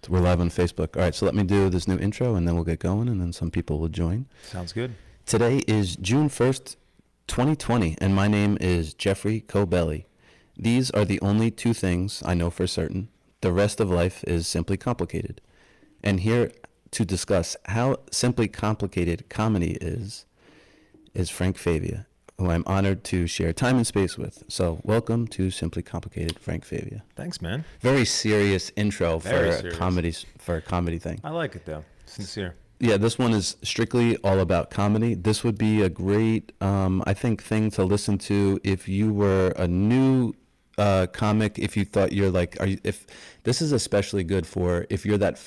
And we're live on Facebook. All right, so let me do this new intro, and then we'll get going, and then some people will join. Sounds good. Today is June 1st, 2020, and my name is Jeffrey Cobelli. These are the only two things I know for certain. The rest of life is simply complicated. And here to discuss how simply complicated comedy is Frank Favia, who I'm honored to share time and space with. So welcome to Simply Complicated, Frank Favia. Thanks, man. Very serious intro Very for serious. a comedy thing. I like it, though. Sincere. Yeah, this one is strictly all about comedy. This would be a great, I think, thing to listen to if you were a new comic. If you thought you're like, if this is especially good for if you're that,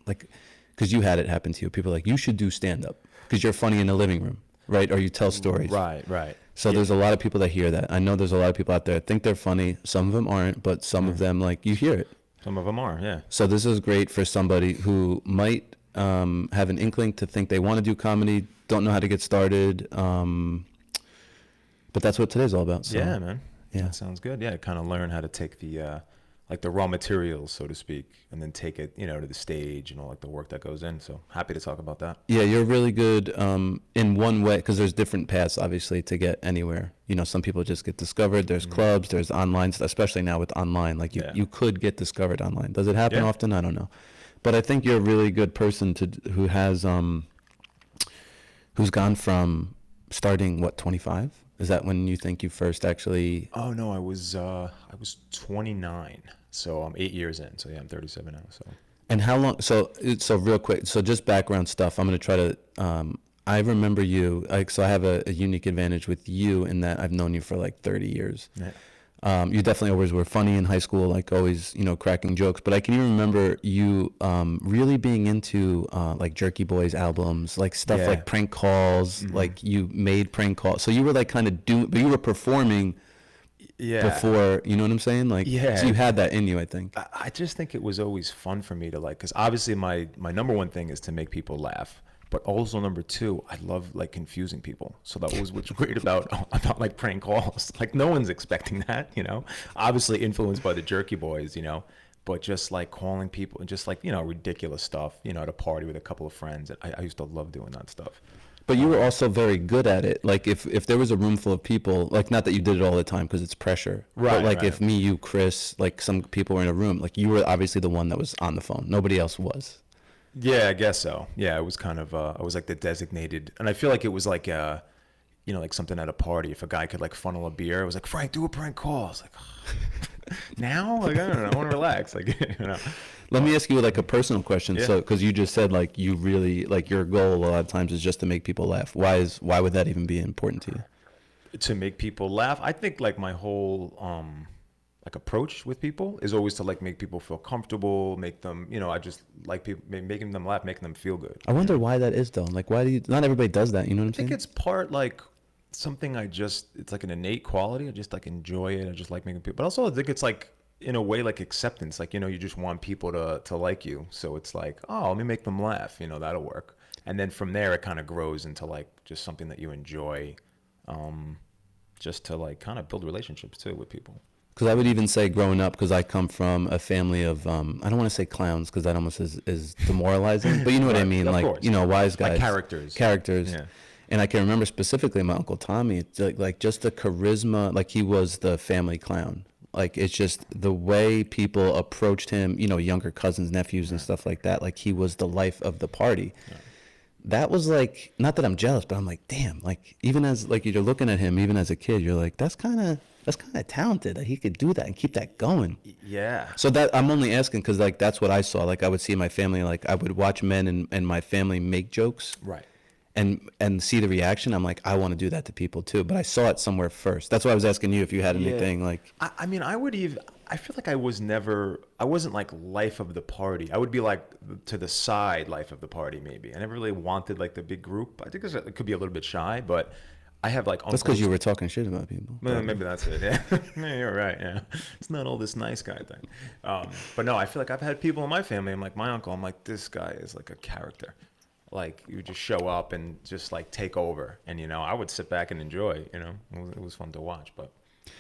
because you had it happen to you. People are like, you should do stand up because you're funny in the living room, right? Or you tell stories. Right. So there's a lot of people that hear that. I know there's a lot of people out there that think they're funny. Some of them aren't, but some of them, like, you hear it. Some of them are, yeah. So this is great for somebody who might have an inkling to think they want to do comedy, don't know how to get started. But that's what today's all about. So, yeah, man. Yeah. That sounds good. Yeah, kind of learn how to take the raw materials, so to speak, and then take it, to the stage and all like the work that goes in. So happy to talk about that. Yeah, you're really good in one way, because there's different paths, obviously, to get anywhere. Some people just get discovered. There's clubs, there's online, especially now with online. Like you could get discovered online. Does it happen often? I don't know. But I think you're a really good person who has who's gone from starting 25? Is that when you think you first actually? Oh no, I was 29, so I'm 8 years in. So yeah, I'm 37 now. So. And how long? So real quick. So just background stuff. I'm gonna try to. I remember you. So I have a unique advantage with you in that I've known you for like 30 years. Yeah. You definitely always were funny in high school, like always, cracking jokes. But I can even remember you really being into like Jerky Boys albums, like stuff like prank calls, like you made prank calls. So you were like kind of doing, but you were performing before, you know what I'm saying? Like, so you had that in you, I think. I just think it was always fun for me to because obviously my number one thing is to make people laugh. But also number two, I love like confusing people. So that was what's great about like prank calls. Like no one's expecting that, Obviously influenced by the Jerky Boys, but just like calling people and just like, ridiculous stuff, at a party with a couple of friends. I used to love doing that stuff. But you were also very good at it. Like if there was a room full of people, like not that you did it all the time because it's pressure. Right. But like if me, you, Chris, like some people were in a room, like you were obviously the one that was on the phone. Nobody else was. Yeah, I guess so. Yeah, it was kind of, I was like the designated, and I feel like it was like, like something at a party. If a guy could like funnel a beer, it was like, Frank, do a prank call. I was like, now? Like, I don't know, I want to relax. Like, Let me ask you like a personal question. Yeah. So, because you just said like you really, like your goal a lot of times is just to make people laugh. Why would that even be important to you? To make people laugh? I think like my whole, like approach with people is always to like make people feel comfortable, make them, I just like people, making them laugh, making them feel good. I wonder why that is though. Like, why do you? Not everybody does that. You know what I'm saying? I think it's part like something it's like an innate quality. I just like enjoy it. I just like making people. But also I think it's like in a way like acceptance. Like you just want people to like you. So it's like, oh, let me make them laugh. That'll work. And then from there it kind of grows into like just something that you enjoy, just to like kind of build relationships too with people. Because I would even say growing up, because I come from a family of, I don't want to say clowns because that almost is demoralizing, but you know what I mean? Like, course. Wise guys. Like characters. Yeah. And I can remember specifically my Uncle Tommy, it's like just the charisma, like he was the family clown. Like it's just the way people approached him, younger cousins, nephews and stuff like that. Like he was the life of the party. Yeah. That was like, not that I'm jealous, but I'm like, damn, like even as like you're looking at him, even as a kid, you're like, that's kind of talented that he could do that and keep that going. Yeah. So that I'm only asking because like that's what I saw. Like I would see my family, like I would watch men and my family make jokes. Right. And see the reaction. I'm like, I want to do that to people too. But I saw it somewhere first. That's why I was asking you if you had anything like. I mean, I feel like I wasn't like life of the party. I would be like to the side life of the party maybe. I never really wanted like the big group. I think it could be a little bit shy, but I have like uncles. That's because you were talking shit about people. Maybe that's it. Yeah. Yeah, you're right. Yeah, it's not all this nice guy thing. But no, I feel like I've had people in my family. I'm like my uncle. I'm like this guy is like a character. Like you would just show up and just like take over, and I would sit back and enjoy. It was fun to watch. But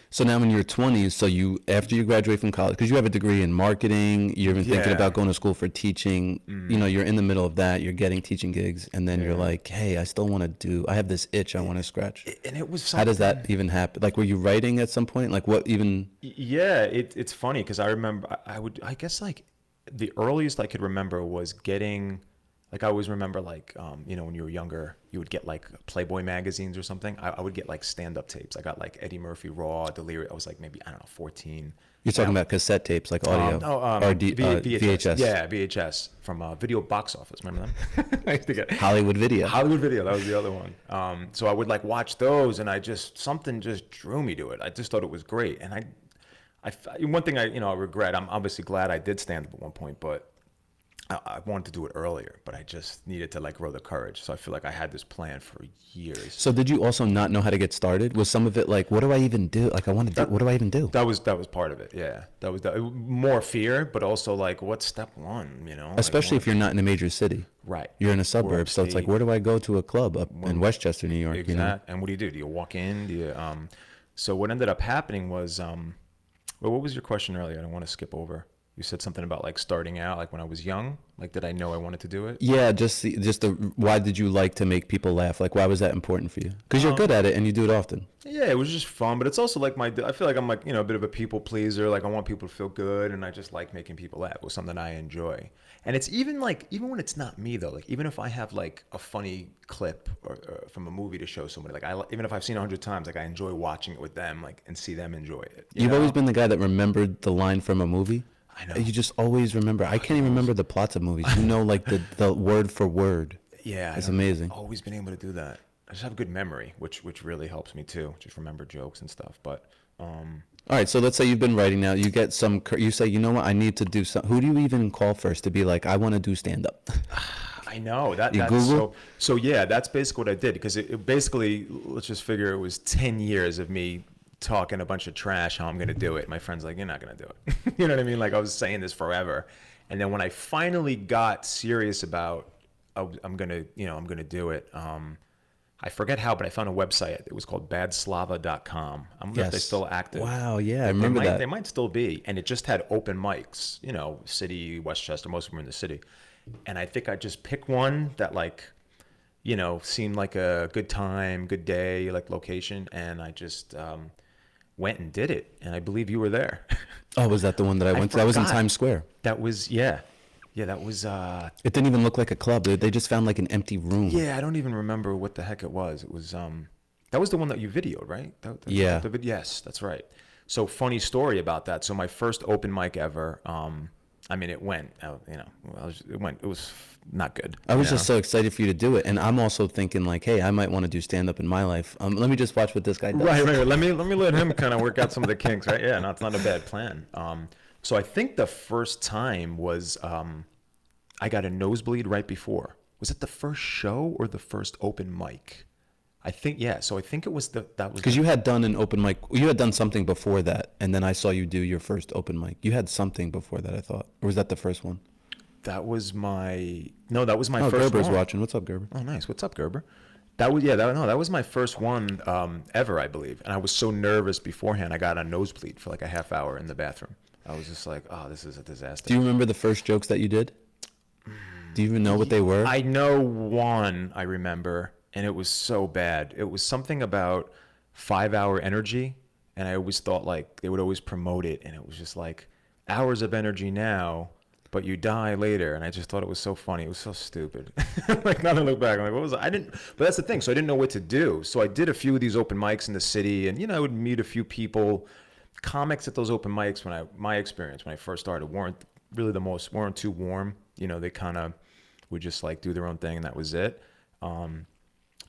So now in your 20s, so you after you graduate from college, because you have a degree in marketing, you're even thinking Yeah. about going to school for teaching. You know, you're in the middle of that, you're getting teaching gigs, and then you're Yeah. like, hey, I still want to do. I have this itch I want to scratch. And it was How does that something. even happen? Like, were you writing at some point? Like, what even? Yeah, it's funny because I remember I guess like the earliest I could remember was getting like I always remember like you know when you were younger you would get like Playboy magazines or something. I would get like stand-up tapes. I got like Eddie Murphy Raw, Delirious. I was like maybe I don't know 14. You're And talking about cassette tapes, like audio, no, or VHS. VHS, Yeah, VHS from Video Box Office. Remember them? I used to get Hollywood Video. Hollywood Video. That was the other one. So I would like watch those, and something just drew me to it. I just thought it was great, and one thing I regret. I'm obviously glad I did stand up at one point, but I wanted to do it earlier, but I just needed to like grow the courage. So I feel like I had this plan for years. So did you also not know how to get started? Was some of it like, what do I even do? Like, I want to do. What do I even do? That was part of it. Yeah, that was more fear, but also like, what's step one? You know, Especially like, if you're not in a major city. right. You're in a We're suburb, so it's like, upstate. where do I go to a club up in Westchester, New York? You know? Exactly. And what do? Do you walk in? Do you So what ended up happening was well, what was your question earlier? I don't want to skip over. You said something about like starting out, like when I was young. Like, did I know I wanted to do it? Yeah, why did you like to make people laugh? Like, why was that important for you? Because you're good at it and you do it often. Yeah, it was just fun, but it's also like I feel like I'm like, a bit of a people pleaser. Like I want people to feel good, and I just like making people laugh. It was something I enjoy. And it's even like, even when it's not me though, like even if I have like a funny clip or from a movie to show somebody, like even if I've seen it 100 times, like I enjoy watching it with them, like, and see them enjoy it. You've always been the guy that remembered the line from a movie. I know. You just always remember. I can't even remember the plots of movies. You know, like the word for word. Yeah, It's amazing. I've always been able to do that. I just have a good memory, which really helps me too. Just remember jokes and stuff. But All right, so let's say you've been writing now. You get you say, you know what, I need to do something. Who do you even call first to be like, I want to do stand up? I know that's Google? so yeah, that's basically what I did because it basically, let's just figure it was 10 years of me talking a bunch of trash how I'm going to do it. My friend's like, you're not going to do it. You know what I mean? Like I was saying this forever. And then when I finally got serious about I'm going to do it. I forget how, but I found a website. It was called badslava.com. I don't know if they're still active. Wow, yeah, I remember that. They might still be. And it just had open mics, city, Westchester, most of them were in the city. And I think I just picked one that like, seemed like a good time, good day, like location. And I just went and did it. And I believe you were there. Oh, was that the one that I went to? That was in forgot. Times Square. That was, yeah. Yeah, that was, It didn't even look like a club. They just found like an empty room. yeah, I don't even remember what the heck it was. It was, that was the one that you videoed, right? Yeah. Yes, that's right. So funny story about that. So my first open mic ever, I mean, it went, it was not good. I was just so excited for you to do it. And I'm also thinking like, hey, I might want to do stand up in my life. Let me just watch what this guy does. Right. Let me let him kind of work out some of the kinks, right? Yeah, no, it's not a bad plan. So I think the first time was I got a nosebleed right before. Was it the first show or the first open mic? I think, yeah. So I think it was that was Because you had done an open mic. You had done something before that. And then I saw you do your first open mic. You had something before that, I thought. Or was that the first one? that was my first Gerber's one. watching. What's up, Gerber? Oh, nice. What's up, Gerber? That was my first one ever, I believe. And I was so nervous beforehand. I got a nosebleed for like a half hour in the bathroom. I was just like, oh, this is a disaster. Do you remember the first jokes that you did? Do you even know what they were? I know one I remember, and it was so bad. It was something about 5-hour energy, and I always thought like they would always promote it, and it was just like hours of energy now, but you die later. And I just thought it was so funny. It was so stupid. Like now that I look back, I'm like, what was I didn't, but that's the thing. So I didn't know what to do. So I did a few of these open mics in the city, and I would meet a few people. Comics at those open mics, my experience when I first started, weren't too warm. They kind of would just like do their own thing, and that was it. So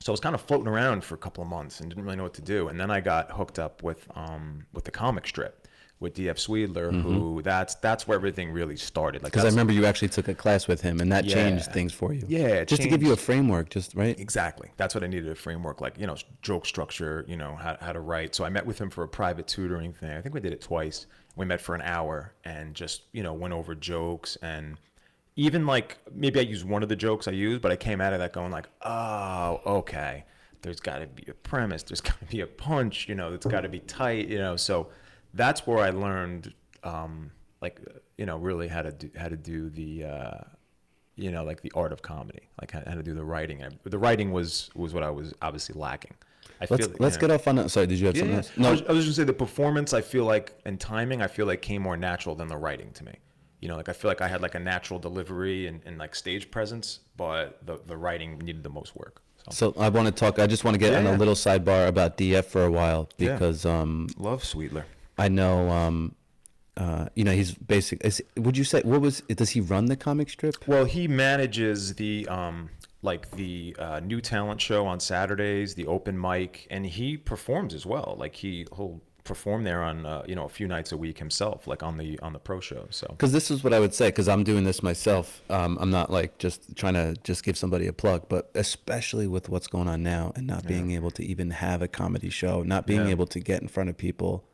I was kind of floating around for a couple of months and didn't really know what to do. And then I got hooked up with the comic strip with D.F. Sweedler, who that's where everything really started. Like, Because I remember you actually took a class with him, and that changed things for you. Yeah, it just to give you a changed. framework, just right. Exactly. That's what I needed, a framework, like, joke structure, how to write. So I met with him for a private tutoring thing. I think we did it twice. We met for an hour and just, went over jokes, and even like maybe I used one of the jokes I used, but I came out of that going like, oh, okay. there's got to be a premise, there's got to be a punch, it's got to be tight, so that's where I learned, really how to do the, like the art of comedy, like how to do the writing. The writing was what I was obviously lacking. Let's get off on that. Sorry, did you have something else? No, I was just gonna say the performance, I feel like, and timing, I feel like came more natural than the writing to me. Like I feel like I had like a natural delivery and like stage presence, but the writing needed the most work. So I want to talk. I just want to get on a little sidebar about DF for a while because love Sweetler. I know he's basic. Would you say does he run the comic strip? Well, he manages the new talent show on Saturdays, the open mic, and he performs as well. Like he'll perform there on a few nights a week himself, like on the pro show. So because this is what I would say, because I'm doing this myself. I'm not like just trying to just give somebody a plug, but especially with what's going on now and not being able to even have a comedy show, not being able to get in front of people.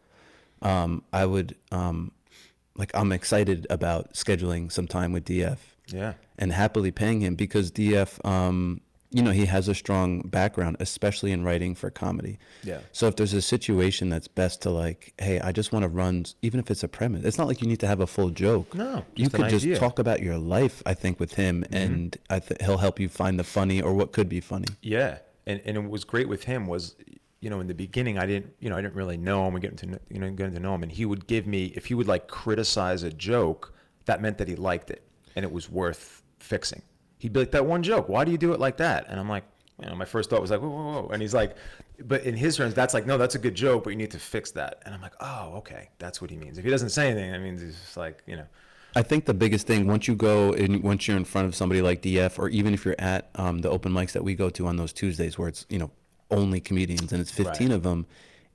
I would I'm excited about scheduling some time with DF. Yeah. And happily paying him because DF, he has a strong background, especially in writing for comedy. Yeah. So if there's a situation that's best to like, hey, I just want to run, even if it's a premise, it's not like you need to have a full joke. No, you could just talk about your life, I think, with him, and he'll help you find the funny or what could be funny. Yeah. And it was great with him was, in the beginning, I didn't really know him. We getting to know him, and he would give me, if he would like criticize a joke, that meant that he liked it and it was worth fixing. He'd be like, that one joke, why do you do it like that? And I'm like, my first thought was like, whoa, whoa, whoa. And he's like, but in his terms, that's like, no, that's a good joke, but you need to fix that. And I'm like, oh, okay, that's what he means. If he doesn't say anything, that means he's just like, I think the biggest thing, once you're in front of somebody like DF, or even if you're at the open mics that we go to on those Tuesdays where it's, only comedians and it's 15 of them,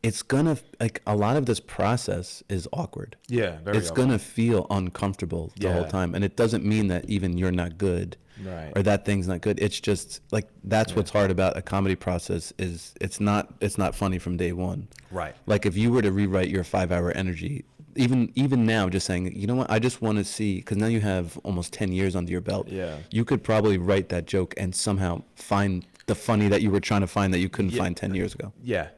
it's gonna, like, a lot of this process is awkward. Yeah, very It's awkward. gonna feel uncomfortable the whole time, and it doesn't mean that even you're not good, right, or that thing's not good. It's just like that's what's hard about a comedy process is it's not funny from day one. Right. Like if you were to rewrite your 5-hour energy, even now, just saying, you know what, I just want to see, because now you have almost 10 years under your belt. Yeah. You could probably write that joke and somehow find the funny that you were trying to find that you couldn't find 10 years ago. Yeah.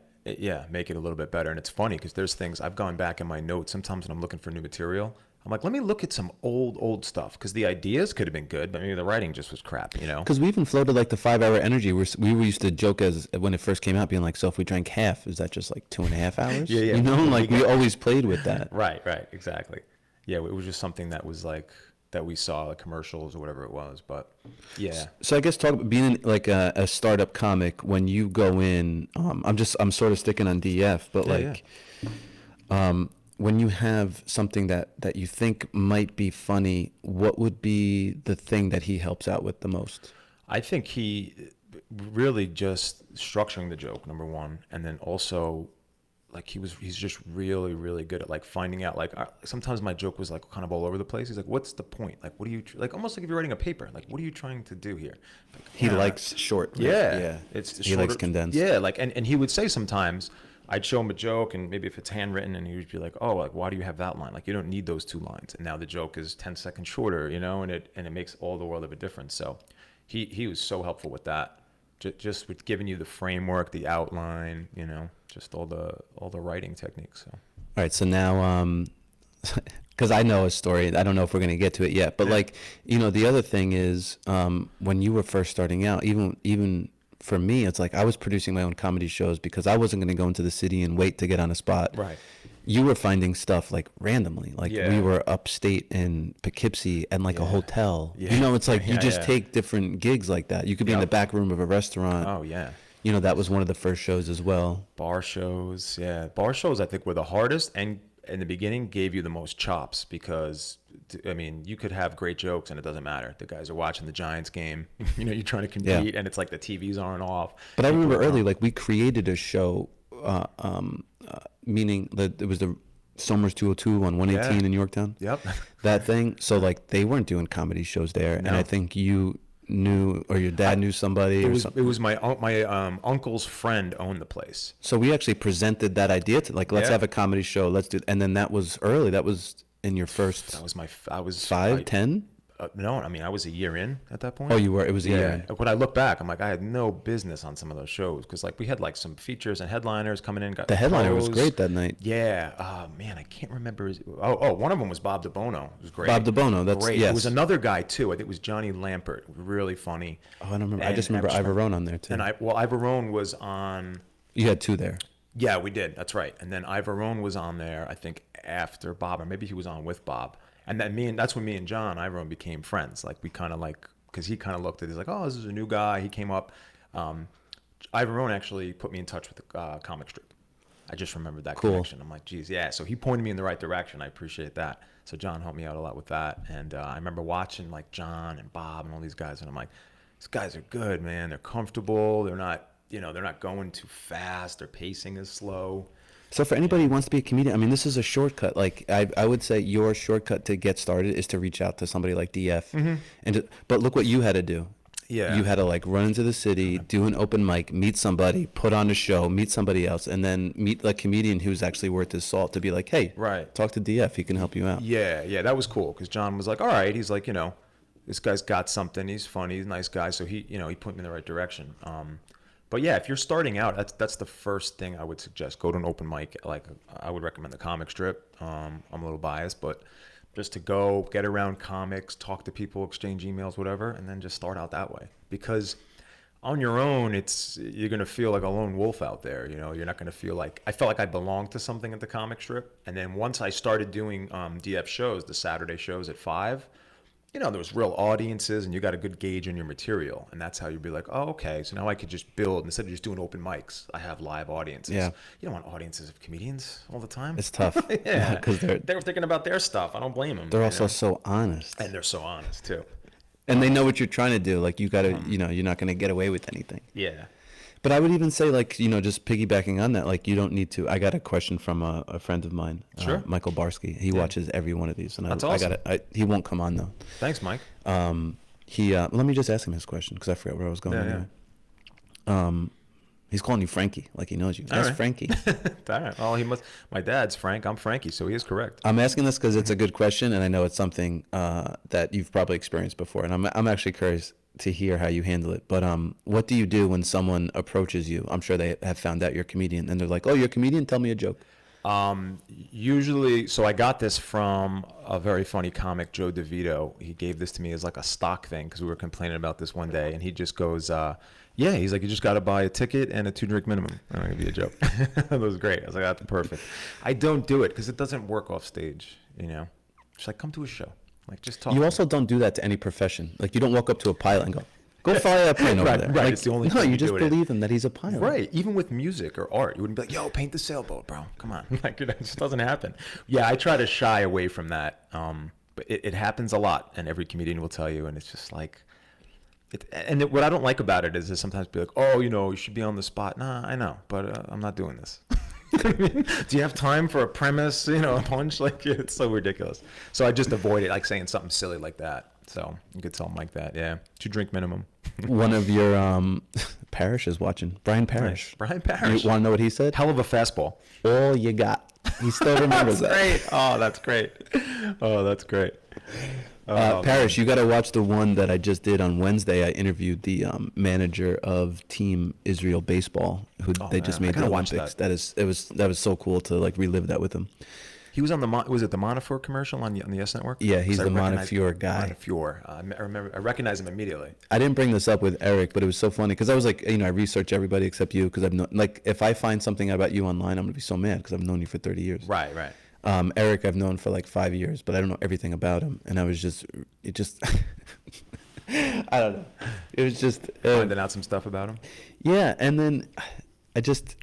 Make it a little bit better. And it's funny because there's things I've gone back in my notes sometimes when I'm looking for new material. I'm like, let me look at some old stuff, because the ideas could have been good, but maybe the writing just was crap, Because we even floated like the 5-hour energy. We used to joke as when it first came out, being like, so if we drank half, is that just like 2.5 hours? Yeah. Like we always played with that. Right, exactly. Yeah, it was just something that was like that we saw, like commercials or whatever it was. But yeah. So I guess talk about being like a startup comic. When you go in, I'm sort of sticking on DF, but when you have something that you think might be funny, what would be the thing that he helps out with the most? I think he really just structuring the joke, number one, and then also like he's just really, really good at like finding out, like sometimes my joke was like kind of all over the place. He's like, what's the point? Like, what are you, like almost like if you're writing a paper, like what are you trying to do here? Like, he likes short. Yeah. He likes condensed. Yeah. Like, and he would say sometimes, I'd show him a joke, and maybe if it's handwritten, and he would be like, oh, like, why do you have that line? Like, you don't need those 2 lines. And now the joke is 10 seconds shorter, and it makes all the world of a difference. So he was so helpful with that. Just with giving you the framework, the outline, just all the writing techniques. So. All right. So now, because I know a story, I don't know if we're going to get to it yet, but like, the other thing is, when you were first starting out, even for me, it's like I was producing my own comedy shows because I wasn't going to go into the city and wait to get on a spot. Right. You were finding stuff like randomly. Like we were upstate in Poughkeepsie and like a hotel. Yeah. It's like you just take different gigs like that. You could be in the back room of a restaurant. Oh, yeah. That was one of the first shows as well. Bar shows. Yeah. Bar shows, I think, were the hardest, and in the beginning gave you the most chops because, I mean, you could have great jokes and it doesn't matter. The guys are watching the Giants game. You're trying to compete and it's like the TVs aren't off. But I remember early, like we created a show, meaning that it was the Somers 202 on 118 in Yorktown. Yep. That thing. So like they weren't doing comedy shows there. No. And I think you knew, or your dad knew somebody. It was my uncle's friend owned the place. So we actually presented that idea to like, let's have a comedy show. Let's do, and then that was early. That was in your first. I was 5, 10. No, I mean, I was a year in at that point. Oh, you were. It was a year. When I look back, I'm like, I had no business on some of those shows because like we had like some features and headliners coming in. Got The headliner was pros. great that night. Yeah. Man, I can't remember. One of them was Bob DeBono. It was great. Bob DeBono. That's great. yes. There was another guy too. I think it was Johnny Lampert. Really funny. Oh, I don't remember. I just remember Ivorone on there too. And Ivorone was on. You had two there. Yeah, we did. That's right. And then Ivorone was on there, I think, after Bob, or maybe he was on with Bob. And then that's when me and John Ivorone became friends. Like we kind of like, because he kind of looked at it, he's like, oh, this is a new guy. He came up. Ivorone actually put me in touch with the comic strip. I just remembered that connection. I'm like, geez, yeah. So he pointed me in the right direction. I appreciate that. So John helped me out a lot with that. And I remember watching like John and Bob and all these guys, and I'm like, these guys are good, man. They're comfortable. They're not. They're not going too fast. Their pacing is slow. So for anybody who wants to be a comedian, I mean, this is a shortcut. Like I would say your shortcut to get started is to reach out to somebody like DF. Mm-hmm. But look what you had to do. Yeah. You had to like run into the city, do an open mic, meet somebody, put on a show, meet somebody else, and then meet a comedian who's actually worth his salt to be like, hey, right, talk to DF. He can help you out. Yeah, that was cool because John was like, all right. He's like, this guy's got something. He's funny. He's a nice guy. So he put me in the right direction. But yeah, if you're starting out, that's the first thing I would suggest. Go to an open mic. Like I would recommend the comic strip. I'm a little biased, but just to go get around comics, talk to people, exchange emails, whatever, and then just start out that way. Because on your own, you're gonna feel like a lone wolf out there. You're not gonna feel like I felt like I belonged to something at the comic strip. And then once I started doing DF shows, the Saturday shows at 5. There was real audiences and you got a good gauge on your material. And that's how you'd be like, oh, okay. So now I could just build, instead of just doing open mics, I have live audiences. Yeah. You don't want audiences of comedians all the time. It's tough. Yeah. Because they're thinking about their stuff. I don't blame them. They're also so honest. And they're so honest too. And they know what you're trying to do. Like you got to, you're not going to get away with anything. Yeah. But I would even say, like, just piggybacking on that, like, you don't need to. I got a question from a friend of mine, Sure. Michael Barsky. He watches every one of these, and That's I awesome. got it. He won't come on though. Thanks, Mike. Let me just ask him his question because I forgot where I was going. Anyway. He's calling you Frankie, like he knows you. That's right. Frankie. All right. Well, he must. My dad's Frank. I'm Frankie, so he is correct. I'm asking this because it's a good question, and I know it's something that you've probably experienced before, and I'm actually curious to hear how you handle it. But what do you do when someone approaches you? I'm sure they have found out you're a comedian, and they're like, "Oh, you're a comedian? Tell me a joke." Usually, so I got this from a very funny comic, Joe DeVito. He gave this to me as like a stock thing because we were complaining about this one day, and he just goes, yeah, he's like, you just got to buy a ticket and a 2-drink minimum. I'm going to give you a joke. That was great. I was like, that's perfect. I don't do it because it doesn't work off stage, Just like, come to a show. Like, just talk. You also don't do that to any profession. Like, you don't walk up to a pilot and go fly that plane over there. Right, Like, it's the only no, thing you you just do it in. believe him that he's a pilot. Right. Even with music or art, you wouldn't be like, yo, paint the sailboat, bro. Come on. Like, it just doesn't happen. Yeah, I try to shy away from that. But it happens a lot, and every comedian will tell you, and it's just like, what I don't like about it is they sometimes be like, oh, you should be on the spot. Nah, I know, but I'm not doing this. Do you have time for a premise, a punch? Like, it's so ridiculous. So I just avoid it, like saying something silly like that. So you could tell them like that, yeah. 2-drink minimum. One of your Parrish is watching. Brian Parrish. Nice. Brian Parrish. You want to know what he said? Hell of a fastball. All you got. He still remembers that. Great. Oh, that's great. Oh, that's great. Parrish, you got to watch the one that I just did on Wednesday. I interviewed the manager of Team Israel Baseball, who they just made the Olympics. That was so cool to like relive that with him. He was on was it the Montefiore commercial on the Yes Network? Yeah, he's the Montefiore guy. Montefiore. I recognize him immediately. I didn't bring this up with Eric, but it was so funny because I was like, I research everybody except you because if I find something about you online, I'm gonna be so mad because I've known you for 30 years. Right. Eric, I've known for like 5 years, but I don't know everything about him, and I was just I don't know. It was just finding out some stuff about him. Yeah, and then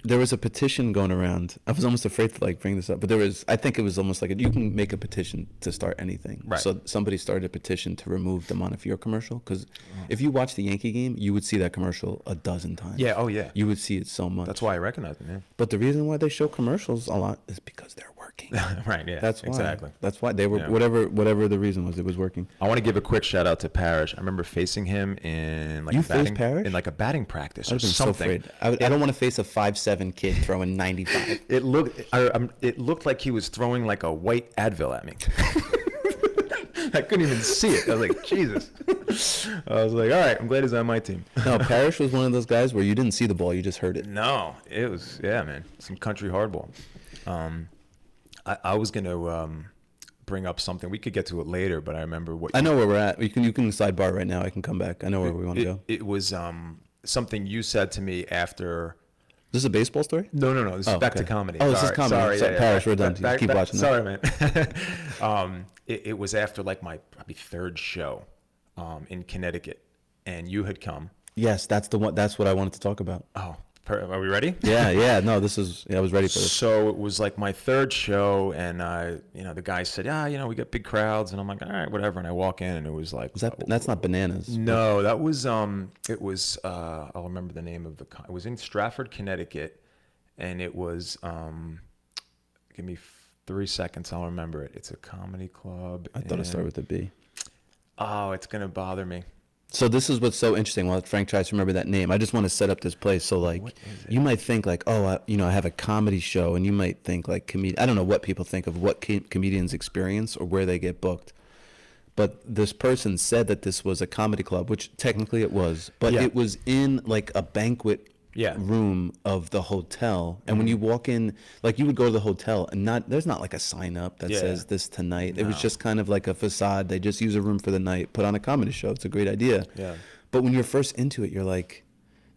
there was a petition going around. I was almost afraid to like bring this up, but I think it was almost like you can make a petition to start anything. Right. So somebody started a petition to remove the Montefiore commercial because if you watch the Yankee game, you would see that commercial a dozen times. Yeah. Oh yeah. You would see it so much. That's why I recognize it. Yeah. But the reason why they show commercials a lot is because they're working. Right. Yeah. That's why. Exactly. That's why they were whatever the reason was. It was working. I want to give a quick shout out to Parrish. I remember facing him in like Parrish? in like a batting practice or I've been something. so afraid. I don't want to face a 5'7" kid throwing 95. It looked like he was throwing like a white Advil at me. I couldn't even see it. I was like, Jesus. I was like, all right, I'm glad he's on my team. No, Parrish was one of those guys where you didn't see the ball, you just heard it. No, it was, yeah, man, some country hardball. I was going to bring up something. We could get to it later, but I remember what I know where we're at. You can sidebar right now. I can come back. I know where we want to go. It was something you said to me after. Is this a baseball story? No. This is back to comedy. Oh, this is comedy. Sorry, Parrish, we're done. Keep watching. Sorry, man. It was after like my probably third show in Connecticut, and you had come. Yes, that's the one. That's what I wanted to talk about. Oh, are we ready? Yeah. No, this is. Yeah, I was ready for this. So it was like my third show, and the guy said, we got big crowds, and I'm like, all right, whatever. And I walk in, and it was like, that's not Bananas? No, that was it was I'll remember the name of it was in Stratford, Connecticut, and it was give me 3 seconds, I'll remember it. It's a comedy club. I thought it started with a B. Oh, it's gonna bother me. So this is what's so interesting. While Frank tries to remember that name, I just want to set up this place. So like, you might think like, oh, I have a comedy show, and you might think like I don't know what people think of what comedians experience or where they get booked. But this person said that this was a comedy club, which technically it was, but it was in like a banquet room of the hotel. And when you walk in, like you would go to the hotel and there's not like a sign up that says this tonight. No. It was just kind of like a facade. They just use a room for the night, put on a comedy show. It's a great idea. Yeah. But when you're first into it, you're like,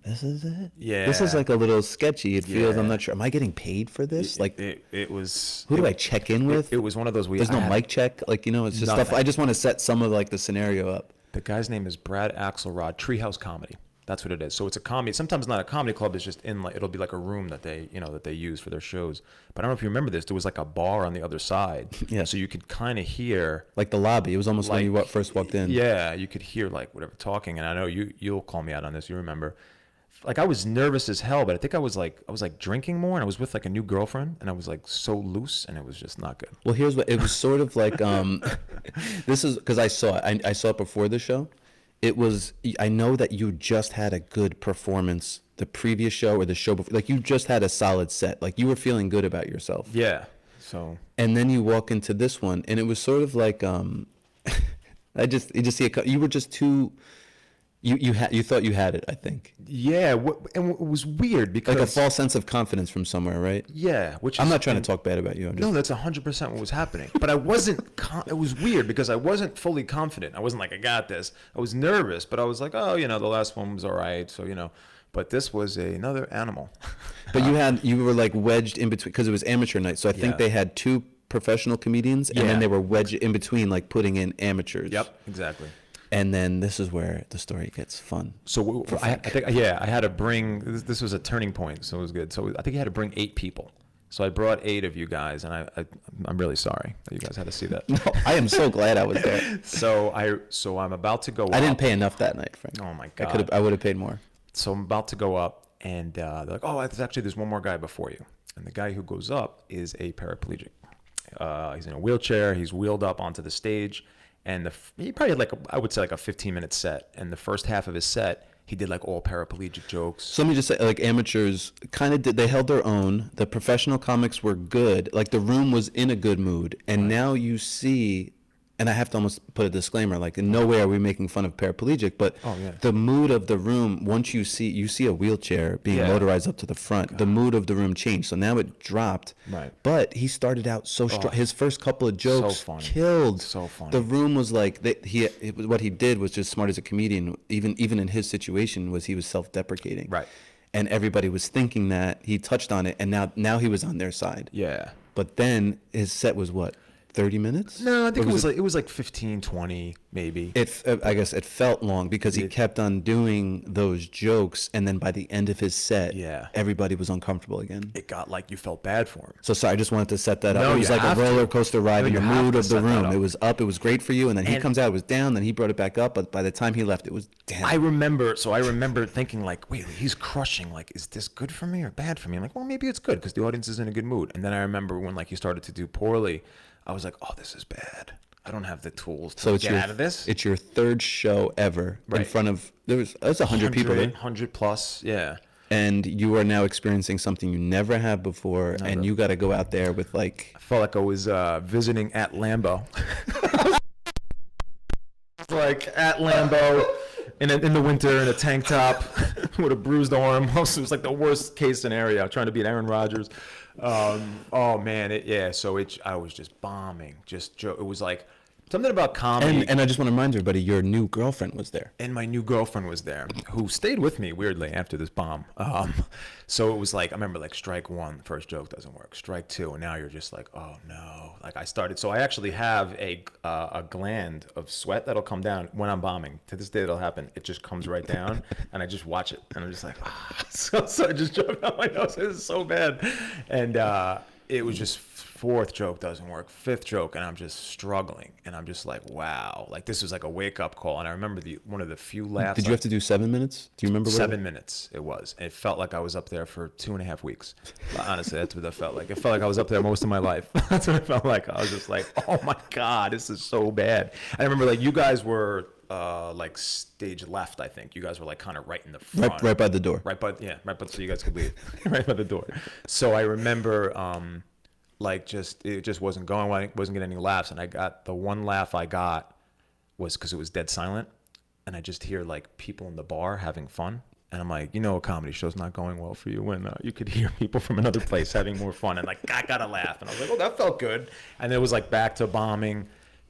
this is it? Yeah. This is like a little sketchy. It feels, I'm not sure. Am I getting paid for this? It was. Who do I check in with? It was one of those There's no mic check. Like, it's just stuff. I just want to set some of like the scenario up. The guy's name is Brad Axelrod, Treehouse Comedy. That's what it is. So it's a comedy. Sometimes not a comedy club. It's just it'll be like a room that they use for their shows. But I don't know if you remember this. There was like a bar on the other side. Yeah. So you could kind of hear like the lobby. It was almost like, when you first walked in. Yeah, you could hear like whatever talking. And I know you'll call me out on this. You remember? Like I was nervous as hell, but I think I was like drinking more, and I was with like a new girlfriend, and I was like so loose, and it was just not good. Well, here's what it was sort of like. This is because I saw it. I saw it before the show. It was, I know that you just had a good performance the previous show or the show before. Like you just had a solid set. Like you were feeling good about yourself. Yeah. So. And then you walk into this one, and it was sort of like, you just see you were just too. You thought you had it, I think. Yeah, and it was weird because like a false sense of confidence from somewhere, right? Yeah, I'm not trying to talk bad about you. No, that's 100% what was happening. But I wasn't. It was weird because I wasn't fully confident. I wasn't like I got this. I was nervous, but I was like, oh, the last one was all right. So but this was another animal. But you were like wedged in between because it was amateur night. So I think they had two professional comedians, and then they were wedged in between, like putting in amateurs. Yep, exactly. And then this is where the story gets fun. So I think I had to bring, this was a turning point, so it was good. So I think you had to bring 8 people. So I brought 8 of you guys, and I'm really sorry that you guys had to see that. No, I am so glad I was there. So I'm about to go up. I didn't pay enough that night, Frank. Oh my God. I would have paid more. So I'm about to go up, and they're like, oh, there's one more guy before you. And the guy who goes up is a paraplegic. He's in a wheelchair. He's wheeled up onto the stage. And he probably had I would say like a 15-minute set. And the first half of his set, he did like all paraplegic jokes. So let me just say, like amateurs kind of they held their own. The professional comics were good. Like the room was in a good mood. And now you see, and I have to almost put a disclaimer, like in no way are we making fun of paraplegic, but the mood of the room, once you see a wheelchair being motorized up to the front, the mood of the room changed. So now it dropped. Right. But he started out so strong. His first couple of jokes killed. So funny. The room was like, what he did was just smart as a comedian, even in his situation, was he was self-deprecating. Right. And everybody was thinking that. He touched on it, and now he was on their side. Yeah. But then his set was what? 30 minutes? No, I think it was like 15, 20 maybe. I guess it felt long because he kept on doing those jokes, and then by the end of his set, everybody was uncomfortable again. It got like you felt bad for him. So sorry, I just wanted to set that up. It was like a roller coaster ride in the mood of the room. It was up, it was great for you, and then he comes out, it was down, then he brought it back up, but by the time he left, it was down. I remember thinking like, wait, he's crushing. Like, is this good for me or bad for me? I'm like, well, maybe it's good because the audience is in a good mood. And then I remember when like he started to do poorly, I was like, oh, this is bad. I don't have the tools to get out of this. It's your third show ever in front of, that's 100 people. 100 plus, yeah. And you are now experiencing something you never have before, and you got to go out there with like... I felt like I was visiting at Lambeau. like at Lambeau in the winter in a tank top with a bruised arm. It was like the worst case scenario, trying to beat Aaron Rodgers. Oh man, I was just bombing. It was like something about comedy. And I just want to remind everybody, your new girlfriend was there. And my new girlfriend was there, who stayed with me weirdly after this bomb. So it was like, I remember like strike one, first joke doesn't work. Strike two, and now you're just like, oh no. Like I started, so I actually have a gland of sweat that'll come down when I'm bombing. To this day, it'll happen. It just comes right down, and I just watch it, and I'm just like, ah. So I just dropped out my nose. This is so bad, and it was just. Fourth joke doesn't work, fifth joke, and I'm just struggling, and I'm just like, wow, like this was like a wake up call. And I remember one of the few laughs. Did you have to do 7 minutes? Do you remember? 7 minutes it was. And it felt like I was up there for 2.5 weeks. Honestly, that's what that felt like. It felt like I was up there most of my life. That's what it felt like. I was just like, oh my god, this is so bad. I remember like you guys were like stage left. I think you guys were like kind of right in the front, right by the door. Right by so you guys could leave. Right by the door. So I remember. Like it just wasn't going. I wasn't getting any laughs, and I got the one laugh I got was because it was dead silent, and I just hear like people in the bar having fun, and I'm like, a comedy show's not going well for you when you could hear people from another place having more fun, and like I got a laugh, and I was like, oh, that felt good, and it was like back to bombing,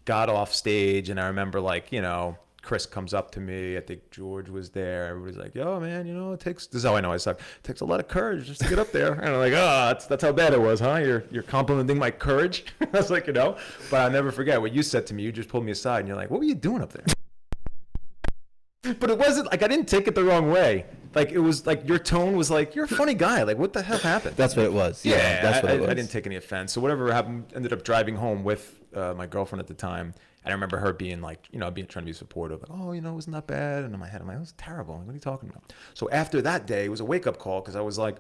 got off stage, and I remember like Chris comes up to me. I think George was there. Everybody's like, yo, man, it takes, this is how I know I suck. It takes a lot of courage just to get up there. And I'm like, oh, that's how bad it was, huh? You're complimenting my courage? I was like, but I'll never forget what you said to me. You just pulled me aside and you're like, what were you doing up there? But it wasn't like, I didn't take it the wrong way. Like, it was like, your tone was like, you're a funny guy. Like, what the hell happened? That's what it was. Yeah, that's what it was. I didn't take any offense. So whatever happened, ended up driving home with my girlfriend at the time. And I remember her being like, trying to be supportive, like, oh, it wasn't that bad. And in my head, I'm like, it was terrible. Like, what are you talking about? So after that day, it was a wake up call because I was like,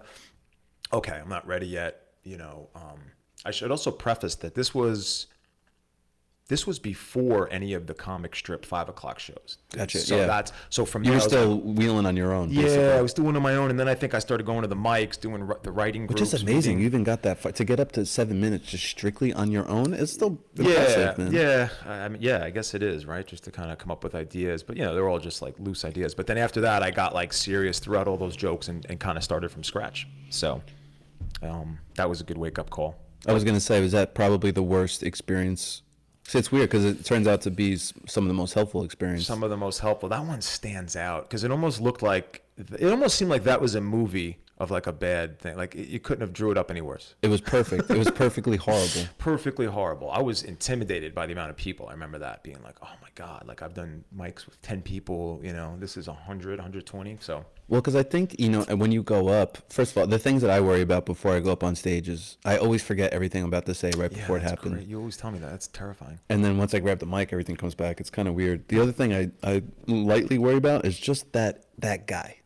okay, I'm not ready yet. I should also preface that this was before any of the comic strip 5 o'clock shows. Gotcha. So so from you there, were still wheeling on your own. Yeah, basically. I was doing on my own, and then I think I started going to the mics, doing the writing groups. Which is amazing. You even got that far. To get up to 7 minutes just strictly on your own is still impressive, man. Yeah. I mean, I guess it is, right? Just to kind of come up with ideas. But, they're all just like loose ideas. But then after that, I got like serious throughout all those jokes and kind of started from scratch. So that was a good wake up call. I was going to say, was that probably the worst experience? See, it's weird because it turns out to be some of the most helpful experience. Some of the most helpful. That one stands out because it almost seemed like that was a movie of like a bad thing. Like you couldn't have drew it up any worse. It was perfect. It was perfectly horrible. Perfectly horrible. I was intimidated by the amount of people. I remember that being like, oh my God, like I've done mics with 10 people, this is 100, 120. So. Well, because I think, when you go up, first of all, the things that I worry about before I go up on stage is I always forget everything I'm about to say right before it happens. Great. You always tell me that. That's terrifying. And then once I grab the mic, everything comes back. It's kind of weird. The other thing I lightly worry about is just that guy.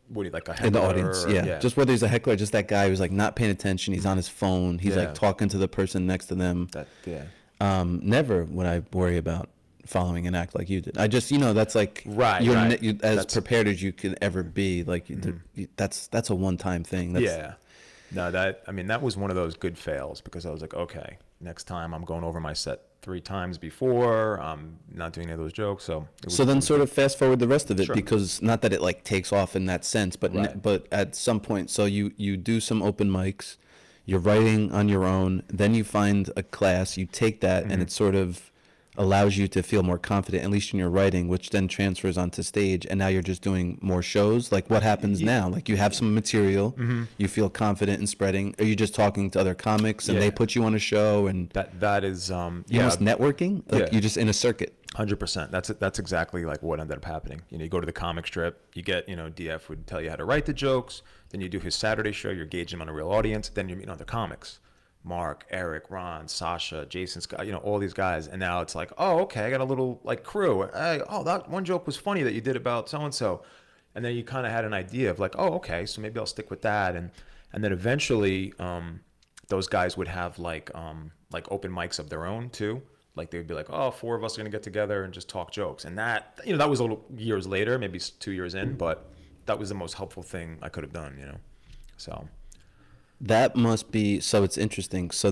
What do you like, a heckler? In the audience, yeah. Just whether he's a heckler, just that guy who's like not paying attention. He's on his phone. He's like talking to the person next to them. Never would I worry about following an act like you did. I just, that's like right. You, as prepared as you can ever be. Like that's a one-time thing. No, that was one of those good fails because I was like, okay, next time I'm going over my set 3 times before. I'm not doing any of those jokes. So then sort of fast forward the rest of it because not that it like takes off in that sense, but but at some point, so you do some open mics, you're writing on your own, then you find a class, you take that, and it sort of allows you to feel more confident, at least in your writing, which then transfers onto stage, and now you're just doing more shows. Like what happens now? Like you have some material, you feel confident in spreading. Are you just talking to other comics and they put you on a show? And that is almost networking. Like you're just in a circuit. 100%. That's exactly like what ended up happening. You go to the comic strip, you get, DF would tell you how to write the jokes. Then you do his Saturday show, you're gauging him on a real audience. Then you meet other comics. Mark, Eric, Ron, Sasha, Jason, Scott, all these guys. And now it's like, oh, okay, I got a little like crew. Hey, that one joke was funny that you did about so-and-so. And then you kind of had an idea of like, oh, okay, so maybe I'll stick with that. And then eventually those guys would have like open mics of their own too. Like they would be like, oh, 4 of us are going to get together and just talk jokes. And that, that was a little years later, maybe 2 years in, but that was the most helpful thing I could have done, so. That must be, so it's interesting. So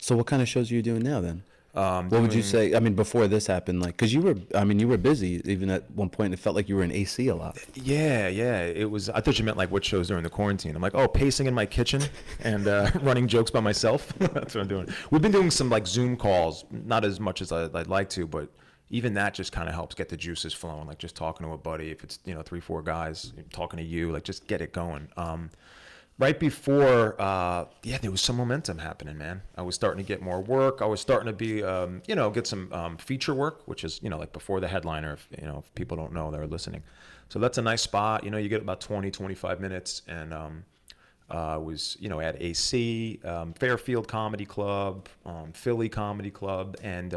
what kind of shows are you doing now then? What would you say? I mean, before this happened, like, because you were busy. Even at one point, it felt like you were in AC a lot. Yeah, it was. I thought you meant like what shows during the quarantine. I'm like, oh, pacing in my kitchen and running jokes by myself. That's what I'm doing. We've been doing some like Zoom calls, not as much as I'd like to, but even that just kind of helps get the juices flowing. Like just talking to a buddy, if it's 3-4 guys talking to you, like just get it going. Right before, there was some momentum happening, man. I was starting to get more work. I was starting to be, get some feature work, which is, like before the headliner, if people don't know, they're listening. So that's a nice spot. You get about 20, 25 minutes. And I was, at AC, Fairfield Comedy Club, Philly Comedy Club. And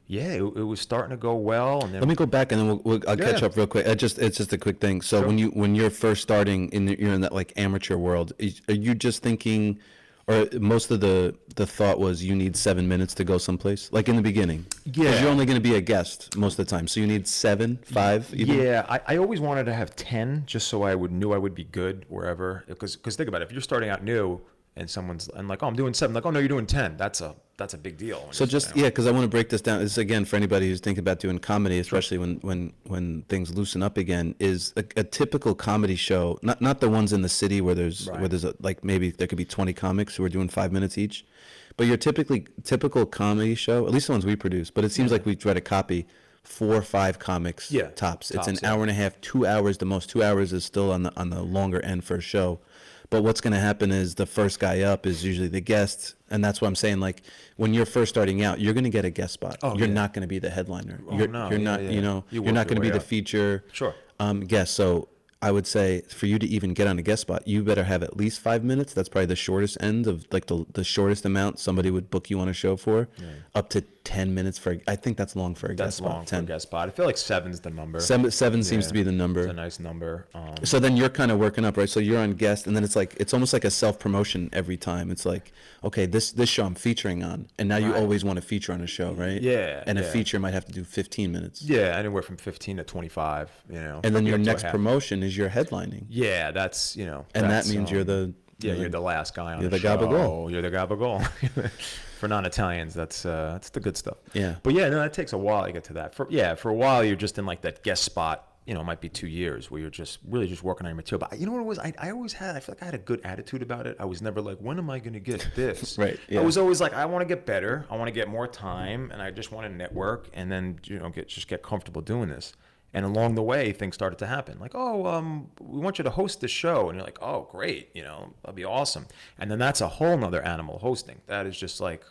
it was starting to go well. And then let me go back and then I'll catch up real quick. It's just a quick thing. So Sure. when you're first starting you're in that like amateur world, are you just thinking, or most of the thought was you need 7 minutes to go someplace, like in the beginning? Yeah. Because you're only going to be a guest most of the time, so you need 7, 5. Even? Yeah, I always wanted to have 10 just so knew I would be good wherever. Because think about it, if you're starting out new and someone's like, oh, I'm doing 7, like, oh no, you're doing 10. That's a big deal. So just because I want to break this down. This is again for anybody who's thinking about doing comedy, especially when things loosen up again. Is a typical comedy show, not the ones in the city where there's like maybe there could be 20 comics who are doing 5 minutes each, but your typical comedy show, at least the ones we produce. But it seems like we try to copy 4 or 5 comics tops. It's an hour and a half, 2 hours. The most 2 hours is still on the longer end for a show. But what's going to happen is the first guy up is usually the guest. And that's what I'm saying. Like when you're first starting out, you're going to get a guest spot. You're not going to be the headliner. You're not going to be the feature guest. So I would say for you to even get on a guest spot, you better have at least 5 minutes. That's probably the shortest end of like the shortest amount somebody would book you on a show for. Up to 10 minutes I think that's long for a guest spot. That's long for a guest spot. I feel like 7's the number. Seven seems to be the number. It's a nice number. So then you're kind of working up, right? So you're on guest, and then it's almost like a self-promotion every time. It's like, okay, this show I'm featuring on, and now you always want to feature on a show, right? Yeah. And a feature might have to do 15 minutes. Yeah, anywhere from 15 to 25, And then your next promotion is your headlining. Yeah, that's, And that means you're the last guy on the the show. gabagol. You're the gabagol. For non-Italians, that's the good stuff. Yeah. But that takes a while to get to that. For a while, you're just in like that guest spot. It might be 2 years where you're just really just working on your material. But you know what it was? I always had. I feel like I had a good attitude about it. I was never like, when am I going to get this? Right. Yeah. I was always like, I want to get better. I want to get more time, and I just want to network, and then get comfortable doing this. And along the way, things started to happen. Like, oh, we want you to host this show. And you're like, oh, great. That'd be awesome. And then that's a whole nother animal, hosting. That is just like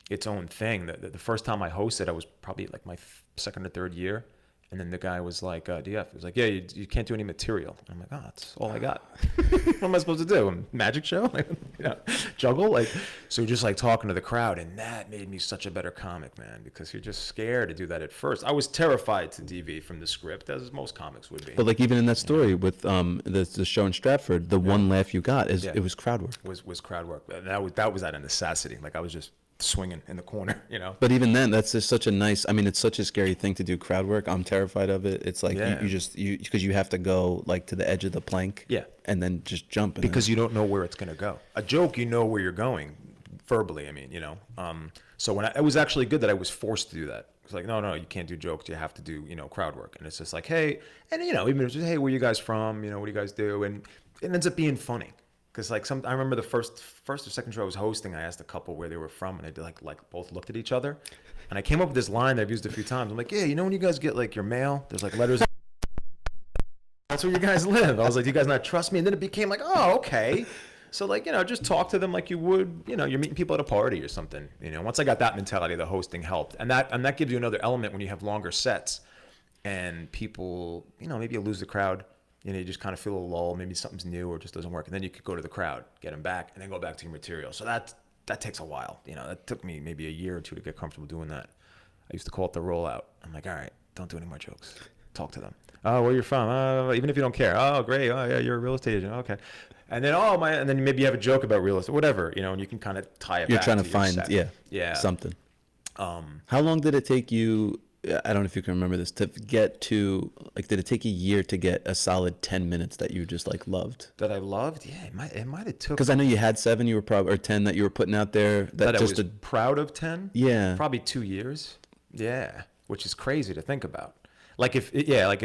its own thing. The first time I hosted, I was probably like my second or third year. And then the guy was like, DF, he was like, yeah, you can't do any material. And I'm like, oh, that's all I got. What am I supposed to do? A magic show? Juggle? So just like talking to the crowd. And that made me such a better comic, man, because you're just scared to do that at first. I was terrified to DV from the script, as most comics would be. But like even in that story with the show in Stratford, the one laugh you got it was crowd work. Was crowd work. That was out of necessity. Like I was just swinging in the corner, But even then, that's just such a nice. I mean, it's such a scary thing to do crowd work. I'm terrified of it. It's like you because you have to go like to the edge of the plank, and then just jump. Because you don't know where it's gonna go. A joke, where you're going, verbally. I mean, So when it was actually good that I was forced to do that. It's like, no, you can't do jokes. You have to do, crowd work. And it's just like, hey, and even if it's just, hey, where you guys from? What do you guys do? And it ends up being funny. Because I remember the first or second show I was hosting, I asked a couple where they were from, and they like both looked at each other, and I came up with this line that I've used a few times. I'm like, yeah, when you guys get like your mail, there's like letters. That's where you guys live. I was like, do you guys not trust me? And then it became like, oh, okay. So like, just talk to them like you would, you're meeting people at a party or something. Once I got that mentality, the hosting helped, and that gives you another element when you have longer sets, and people, maybe you lose the crowd. You just kind of feel a lull. Maybe something's new or just doesn't work. And then you could go to the crowd, get them back, and then go back to your material. So that takes a while. That took me maybe a year or two to get comfortable doing that. I used to call it the rollout. I'm like, all right, don't do any more jokes. Talk to them. Oh, where you're from? Even if you don't care. Oh, great. Oh, yeah, you're a real estate agent. Okay. And then, and then maybe you have a joke about real estate, whatever, and you can kind of tie it back. You're trying to your find, set. something. How long did it take you? I don't know if you can remember this, to get to, like, did it take a year to get a solid 10 minutes that you just like loved? That I loved? Yeah, it might have took Because I know you had 7, you were probably, or 10 that you were putting out there that I just was proud of 10. yeah. Probably 2 years. Yeah, which is crazy to think about. Like if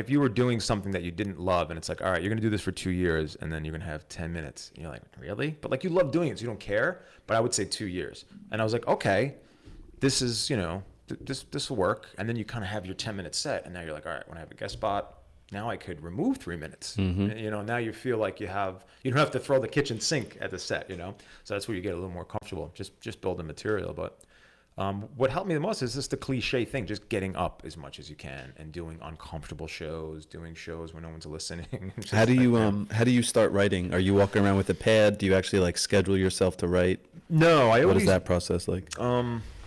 you were doing something that you didn't love, and it's like, all right, you're gonna do this for 2 years, and then you're gonna have 10 minutes. And you're like, really? But like you love doing it, so you don't care. But I would say 2 years, and I was like, okay, this is this will work. And then you kind of have your 10 minute set, and now you're like, all right, when I have a guest spot, now I could remove 3 minutes. And, now you feel like you don't have to throw the kitchen sink at the set. So that's where you get a little more comfortable. Just build the material, but. What helped me the most is just the cliche thing, just getting up as much as you can and doing uncomfortable shows, doing shows where no one's listening. How do you start writing? Are you walking around with a pad? Do you actually like schedule yourself to write? No, What is that process like?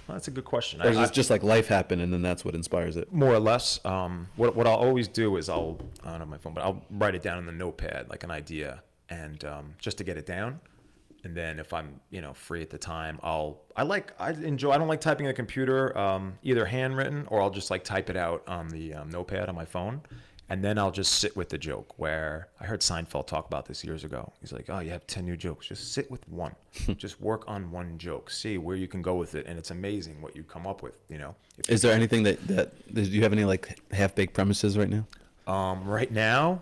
That's a good question. Or is it just like life happened and then that's what inspires it? More or less. What I'll always do is I don't have my phone, but I'll write it down in the notepad, like an idea, and just to get it down. And then if I'm, free at the time, I don't like typing on the computer, either handwritten or I'll just like type it out on the notepad on my phone. And then I'll just sit with the joke, where I heard Seinfeld talk about this years ago. He's like, oh, you have 10 new jokes. Just sit with one. Just work on one joke. See where you can go with it. And it's amazing what you come up with, Is there anything do you have any like half-baked premises right now? Right now,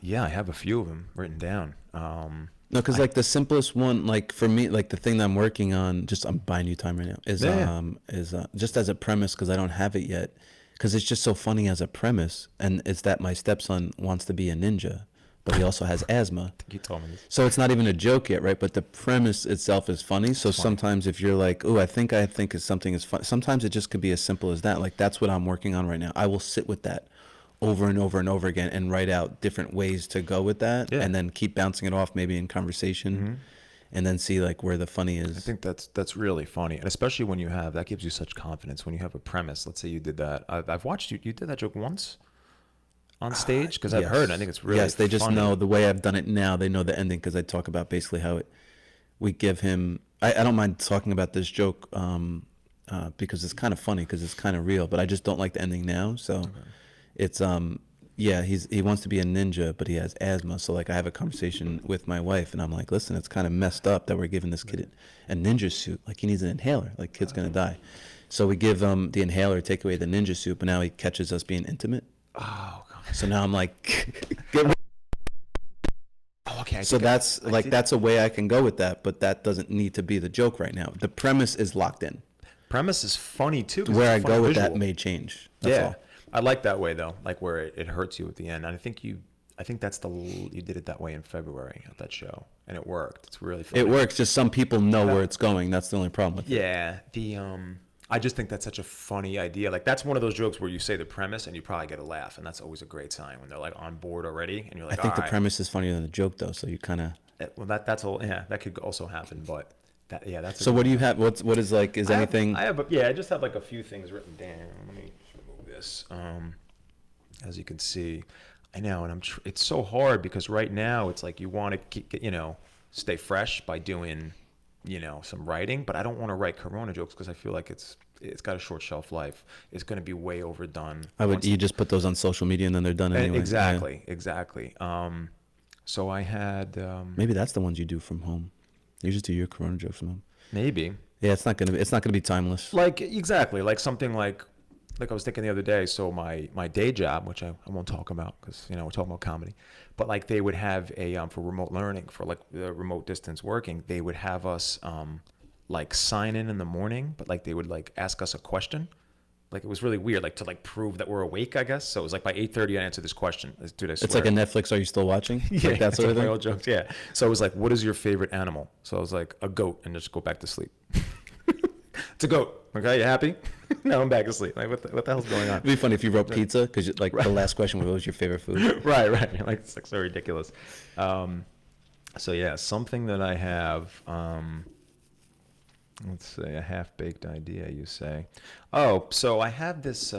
yeah, I have a few of them written down. No, because like the simplest one, like for me, like the thing that I'm working on, I'm buying you time right now, is just as a premise, because I don't have it yet, because it's just so funny as a premise, and it's that my stepson wants to be a ninja, but he also has asthma. I think you told me this. So it's not even a joke yet, right? But the premise itself is funny. So sometimes if you're like, oh, I think something is fun. Sometimes it just could be as simple as that. Like that's what I'm working on right now. I will sit with that over and over and over again and write out different ways to go with that, and then keep bouncing it off maybe in conversation, and then see like where the funny is. I think that's really funny, and especially when that gives you such confidence when you have a premise. Let's say you did that. I've watched you did that joke once on stage, because I've heard it. I think it's really they just funny. know the way I've done it now. They know the ending, because I talk about basically how we give him. I don't mind talking about this joke because it's kind of funny, because it's kind of real, but I just don't like the ending now. So it's he wants to be a ninja, but he has asthma. So like I have a conversation with my wife, and I'm like, listen, it's kind of messed up that we're giving this kid a ninja suit. Like he needs an inhaler. Like kid's gonna die. So we give him the inhaler, take away the ninja suit, but now he catches us being intimate. Oh, God. So now I'm like, okay. So that's a way I can go with that, but that doesn't need to be the joke right now. The premise is locked in. Premise is funny too. Where I go with that may change. That's all. I like that way though, like where it hurts you at the end. And I think you did it that way in February at that show, and it worked. It's really funny. It works. Just some people know where it's going. That's the only problem with it. Yeah. I just think that's such a funny idea. Like that's one of those jokes where you say the premise and you probably get a laugh, and that's always a great sign when they're like on board already, and you're like, I think the premise is funnier than the joke though. So you kind of. Well, that's all. Yeah, that could also happen, but. That's. So what do you have? What is like? Is anything? I just have like a few things written down. Let me remove this. As you can see, I know, and it's so hard because right now it's like you want to stay fresh by doing, some writing, but I don't want to write Corona jokes because I feel like it's got a short shelf life. It's going to be way overdone. You just put those on social media and then they're done anyway. Exactly. So I had maybe that's the ones you do from home. You just do your Corona jokes from home. Maybe. Yeah, it's not gonna be timeless. Like exactly, like something like I was thinking the other day. So my day job, which I won't talk about because we're talking about comedy, but like they would have a for remote learning, for like the remote distance working, they would have us like sign in the morning, but like they would like ask us a question. Like it was really weird, like to like prove that we're awake, I guess. So it was like by 8:30 I answered this question. Dude, I swear. It's like a Netflix. Are you still watching? Yeah, like that sort of thing. Old jokes. Yeah. So it was like, what is your favorite animal? So I was like, a goat, and just go back to sleep. It's a goat. Okay, you happy? No, I'm back asleep. Like what the hell's going on? It'd be funny if you wrote pizza because like the last question was, what was your favorite food? Right. Like it's like so ridiculous. So yeah, something that I have. Let's say a half-baked idea, you say. Oh, so I have this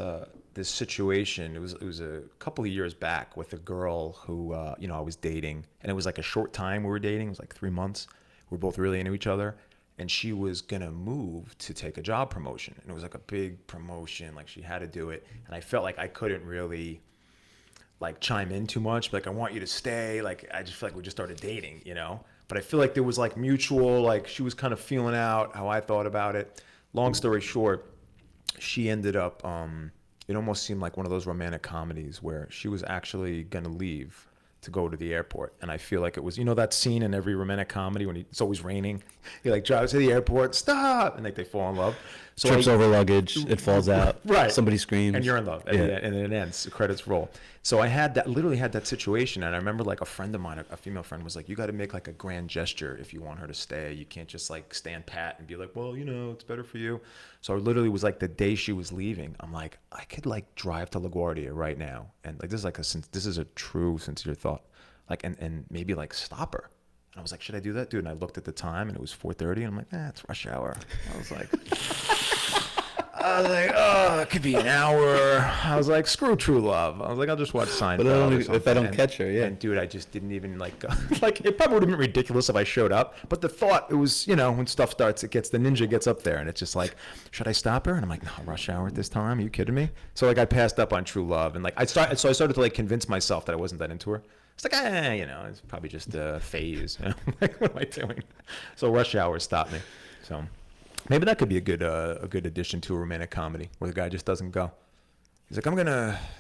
this situation. It was a couple of years back with a girl who I was dating, and it was like a short time we were dating. It was like 3 months. We were both really into each other, and she was gonna move to take a job promotion, and it was like a big promotion, like she had to do it, and I felt like I couldn't really like chime in too much, like I want you to stay, like I just feel like we just started dating, you know. But I feel like there was like mutual, like she was kind of feeling out how I thought about it. Long story short, she ended up it almost seemed like one of those romantic comedies where she was actually gonna leave to go to the airport. And I feel like it was, you know, that scene in every romantic comedy when it's always raining, he like drives to the airport, stop, and like they fall in love. So Trips over luggage, it falls out. Right. Somebody screams. And you're in love. And, and then it ends, the credits roll. So I had that, literally had that situation. And I remember like a friend of mine, a female friend, was like, you got to make like a grand gesture if you want her to stay. You can't just like stand pat and be like, well, you know, it's better for you. So it literally was like the day she was leaving, I'm like, I could like drive to LaGuardia right now. And like, this is like this is a true sincere thought. Like, and maybe like stop her. And I was like, should I do that, dude? And I looked at the time and it was 4:30 and I'm like, it's rush hour. I was like, oh, it could be an hour. I was like, screw True Love. I was like, I'll just watch Seinfeld. But if I don't catch her, yeah. And dude, I just didn't even like, like it probably would have been ridiculous if I showed up. But the thought, it was, you know, when stuff starts, the ninja gets up there and it's just like, should I stop her? And I'm like, no, rush hour at this time. Are you kidding me? So like I passed up on True Love and like I started to like convince myself that I wasn't that into her. It's like, you know, it's probably just a phase. You know? Like, what am I doing? So Rush Hour stopped me. So maybe that could be a good addition to a romantic comedy where the guy just doesn't go. He's like, I'm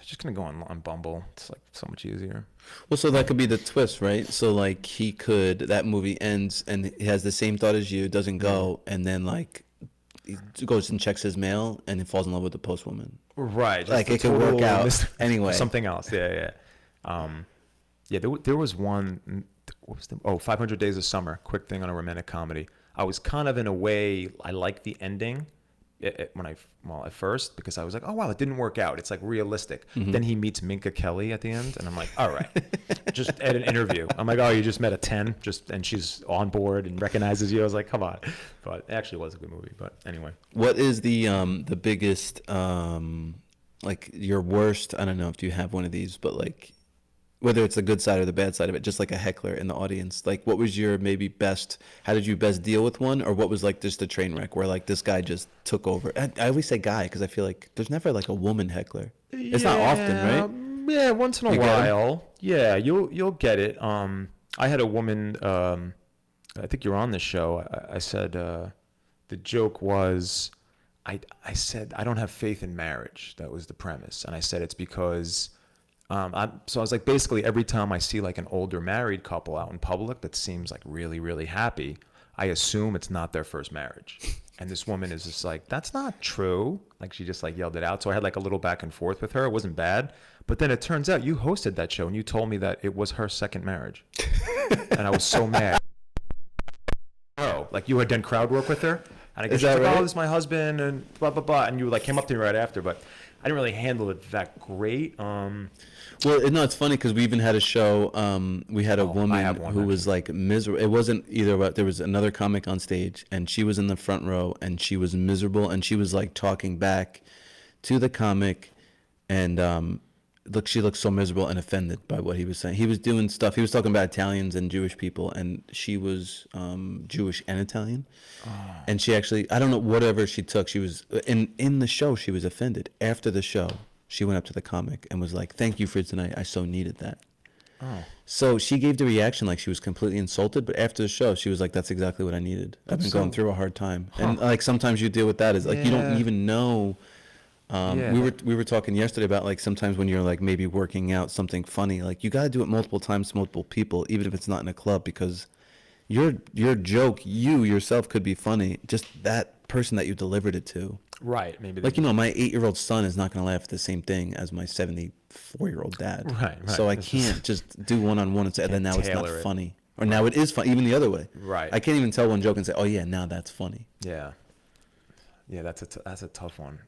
just gonna go on Bumble. It's like so much easier. Well, so that could be the twist, right? So like that movie ends and he has the same thought as you, doesn't go, and then like he goes and checks his mail and he falls in love with the postwoman. Right. Like it could work out anyway. Something else. Yeah. Yeah, there was one, what was 500 Days of Summer, quick thing on a romantic comedy. I was kind of in a way, I liked the ending at first, because I was like, oh wow, it didn't work out. It's like realistic. Mm-hmm. Then he meets Minka Kelly at the end and I'm like, all right, just at an interview. I'm like, oh, you just met a 10 and she's on board and recognizes you. I was like, come on. But it actually was a good movie, but anyway. What is the biggest, like your worst, I don't know if you have one of these, but like, whether it's the good side or the bad side of it, just like a heckler in the audience. Like, what was your how did you best deal with one? Or what was like just a train wreck where like this guy just took over? I always say guy because I feel like there's never like a woman heckler. It's not often, right? Yeah, once in a while. Yeah, you'll get it. I had a woman, I think you're on this show. I said, the joke was, I said, I don't have faith in marriage. That was the premise. And I said, it's because... so I was like, basically every time I see like an older married couple out in public that seems like really, really happy, I assume it's not their first marriage. And this woman is just like, that's not true. Like she just like yelled it out. So I had like a little back and forth with her. It wasn't bad. But then it turns out you hosted that show and you told me that it was her second marriage. And I was so mad. Oh, like you had done crowd work with her? And I guess like, right? Oh, this is my husband and blah, blah, blah. And you like came up to me right after, but I didn't really handle it that great. Well, no, it's funny because we even had a show. We had a woman who was like miserable. It wasn't either about, there was another comic on stage and she was in the front row and she was miserable and she was like talking back to the comic and she looked so miserable and offended by what he was saying. He was doing stuff. He was talking about Italians and Jewish people and she was Jewish and Italian. Oh. And she actually, I don't know, whatever she took, she was in the show, she was offended. After the show, she went up to the comic and was like, thank you for tonight. I so needed that. Oh. So she gave the reaction like she was completely insulted. But after the show, she was like, that's exactly what I needed. I've been going through a hard time. Huh. And like sometimes you deal with that is like you don't even know. We were talking yesterday about like sometimes when you're like maybe working out something funny, like you got to do it multiple times to multiple people, even if it's not in a club, because your joke, you yourself could be funny. Just that person that you delivered it to. Right. Maybe like, you know, my 8-year-old son is not going to laugh at the same thing as my 74-year-old dad. Right. So I can't just do one-on-one and say, then now it's not funny. Or now it is funny, even the other way. Right. I can't even tell one joke and say, oh, yeah, now that's funny. Yeah. Yeah, that's a tough one.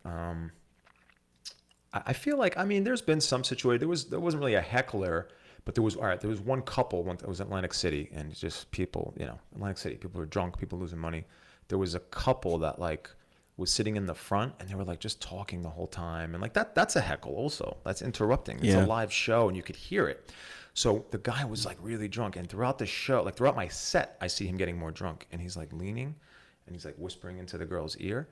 I feel like, I mean, there's been some situation. There wasn't really a heckler, but there was one couple, it was Atlantic City, and it's just people, you know, Atlantic City, people were drunk, people losing money. There was a couple that like was sitting in the front and they were like just talking the whole time. And like that's a heckle also. That's interrupting. It's a live show and you could hear it. So the guy was like really drunk, and throughout the show, like throughout my set, I see him getting more drunk and he's like leaning and he's like whispering into the girl's ear.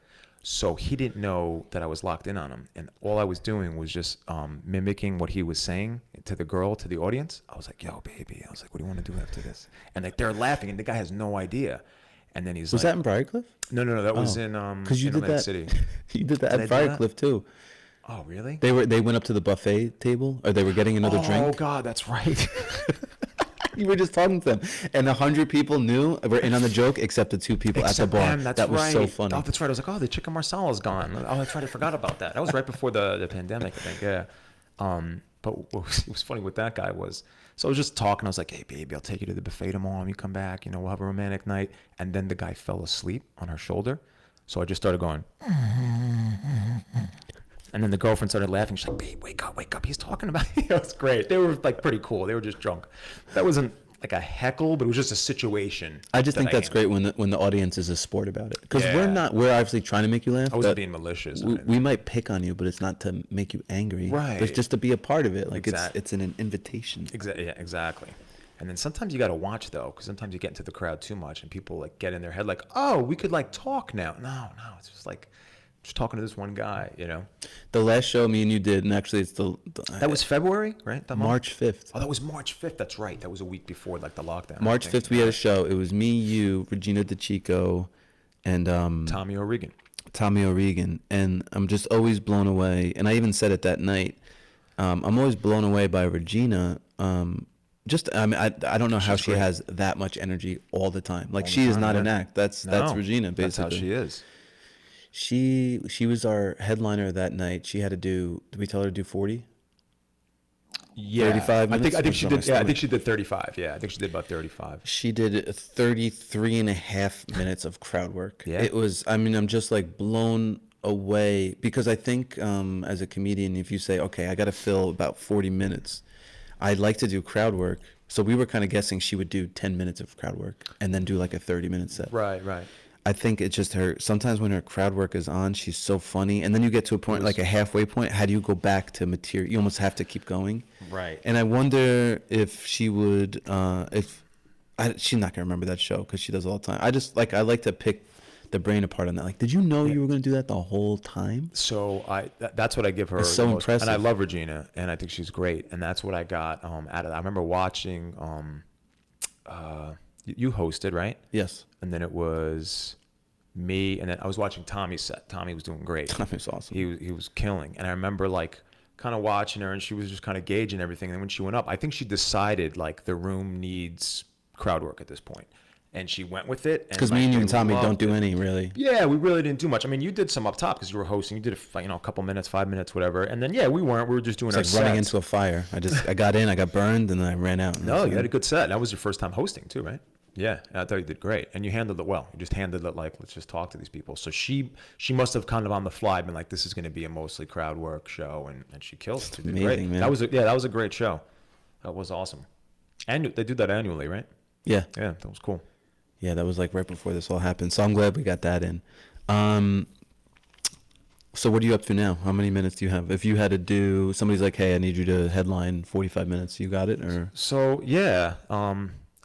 So he didn't know that I was locked in on him, and all I was doing was just mimicking what he was saying to the girl, to the audience. I was like, "Yo, baby," I was like, "What do you want to do after this?" And like they're laughing, and the guy has no idea. And then he's Was like, that in Briarcliff? No, that was in Because you in did Atlantic that. City. You did that Did I at do that? Briarcliff too. Oh, really? They went up to the buffet table, or they were getting another Oh drink. God, that's right. You were just talking to them, and 100 people knew were in on the joke, except the 2 people at the Except bar. them, that's That was right. so funny. Oh, that's right. I was like, oh, the chicken marsala's gone. Oh, that's right. I forgot about that. That was right before the pandemic, I think. Yeah. But what was funny with that guy was, so I was just talking. I was like, hey, baby, I'll take you to the buffet tomorrow. When you come back, we'll have a romantic night. And then the guy fell asleep on her shoulder. So I just started going. And then the girlfriend started laughing. She's like, babe, wake up. He's talking about it. It was great. They were like pretty cool. They were just drunk. That wasn't like a heckle, but it was just a situation. I just think that's handled. great when the audience is a sport about it, because Yeah. we're obviously trying to make you laugh. I wasn't but being malicious. we might pick on you, but it's not to make you angry. Right. It's just to be a part of it. Like Exact- it's an invitation. Yeah, exactly. And then sometimes you got to watch though, because sometimes you get into the crowd too much, and people like get in their head like, oh, we could like talk now. No, it's just like just talking to this one guy. The last show me and you did, and actually it's That was February, right? That month? March 5th. Oh, that was March 5th. That's right. That was a week before like the lockdown. I March think. 5th we had a show. It was me, you, Regina DeChico, and Tommy O'Regan. Tommy O'Regan, and I'm just always blown away. And I even said it that night. I'm always blown away by Regina. I mean, I don't know how she great. has that much energy all the time. Like All the she is time, not an yeah. act. That's No, Regina basically. That's how she is. She was our headliner that night. She had to do. Did we tell her to do 40? Yeah, 35 I minutes? think she Or am I did. Yeah, I still- think she did 35. Yeah, I think she did about 35. She did 33 and a half minutes of crowd work. Yeah. It was, I mean, I'm just like blown away, because I think as a comedian, if you say, okay, I got to fill about 40 minutes, I'd like to do crowd work. So we were kind of guessing she would do 10 minutes of crowd work and then do like a 30-minute set. Right. I think it's just her. Sometimes when her crowd work is on, she's so funny. And then you get to a point, like a halfway point, how do you go back to material? You almost have to keep going. Right. And I wonder if she would, she's not going to remember that show because she does it all the time. I like to pick the brain apart on that. Like, did you know you were going to do that the whole time? So that's what I give her. It's so the most- impressive. And I love Regina, and I think she's great. And that's what I got out of that. I remember watching. You hosted, right? Yes. And then it was me, and then I was watching Tommy's set. Tommy was doing great. Tommy's awesome. He was killing, and I remember like kind of watching her, and she was just kind of gauging everything. And then when she went up, I think she decided like the room needs crowd work at this point, and she went with it. Because like, me and you they and Tommy don't loved do it. any, really. Yeah, we really didn't do much. I mean, you did some up top because you were hosting. You did a couple minutes, 5 minutes, whatever. And then we weren't. We were just doing It's our like running sets. into a fire. I got in, I got burned, and then I ran out. No, you had a good set. That was your first time hosting too, right? Yeah, and I thought you did great, and you handled it well. You just handled it like, let's just talk to these people. So she must have kind of on the fly been like, this is going to be a mostly crowd work show, and she killed it. She did amazing, great. man. That was a great show. That was awesome. And they do that annually, right? Yeah. Yeah, that was cool. Yeah, that was like right before this all happened. So I'm glad we got that in. So what are you up to now? How many minutes do you have? If you had to do, somebody's like, hey, I need you to headline 45 minutes. You got it? Or So yeah,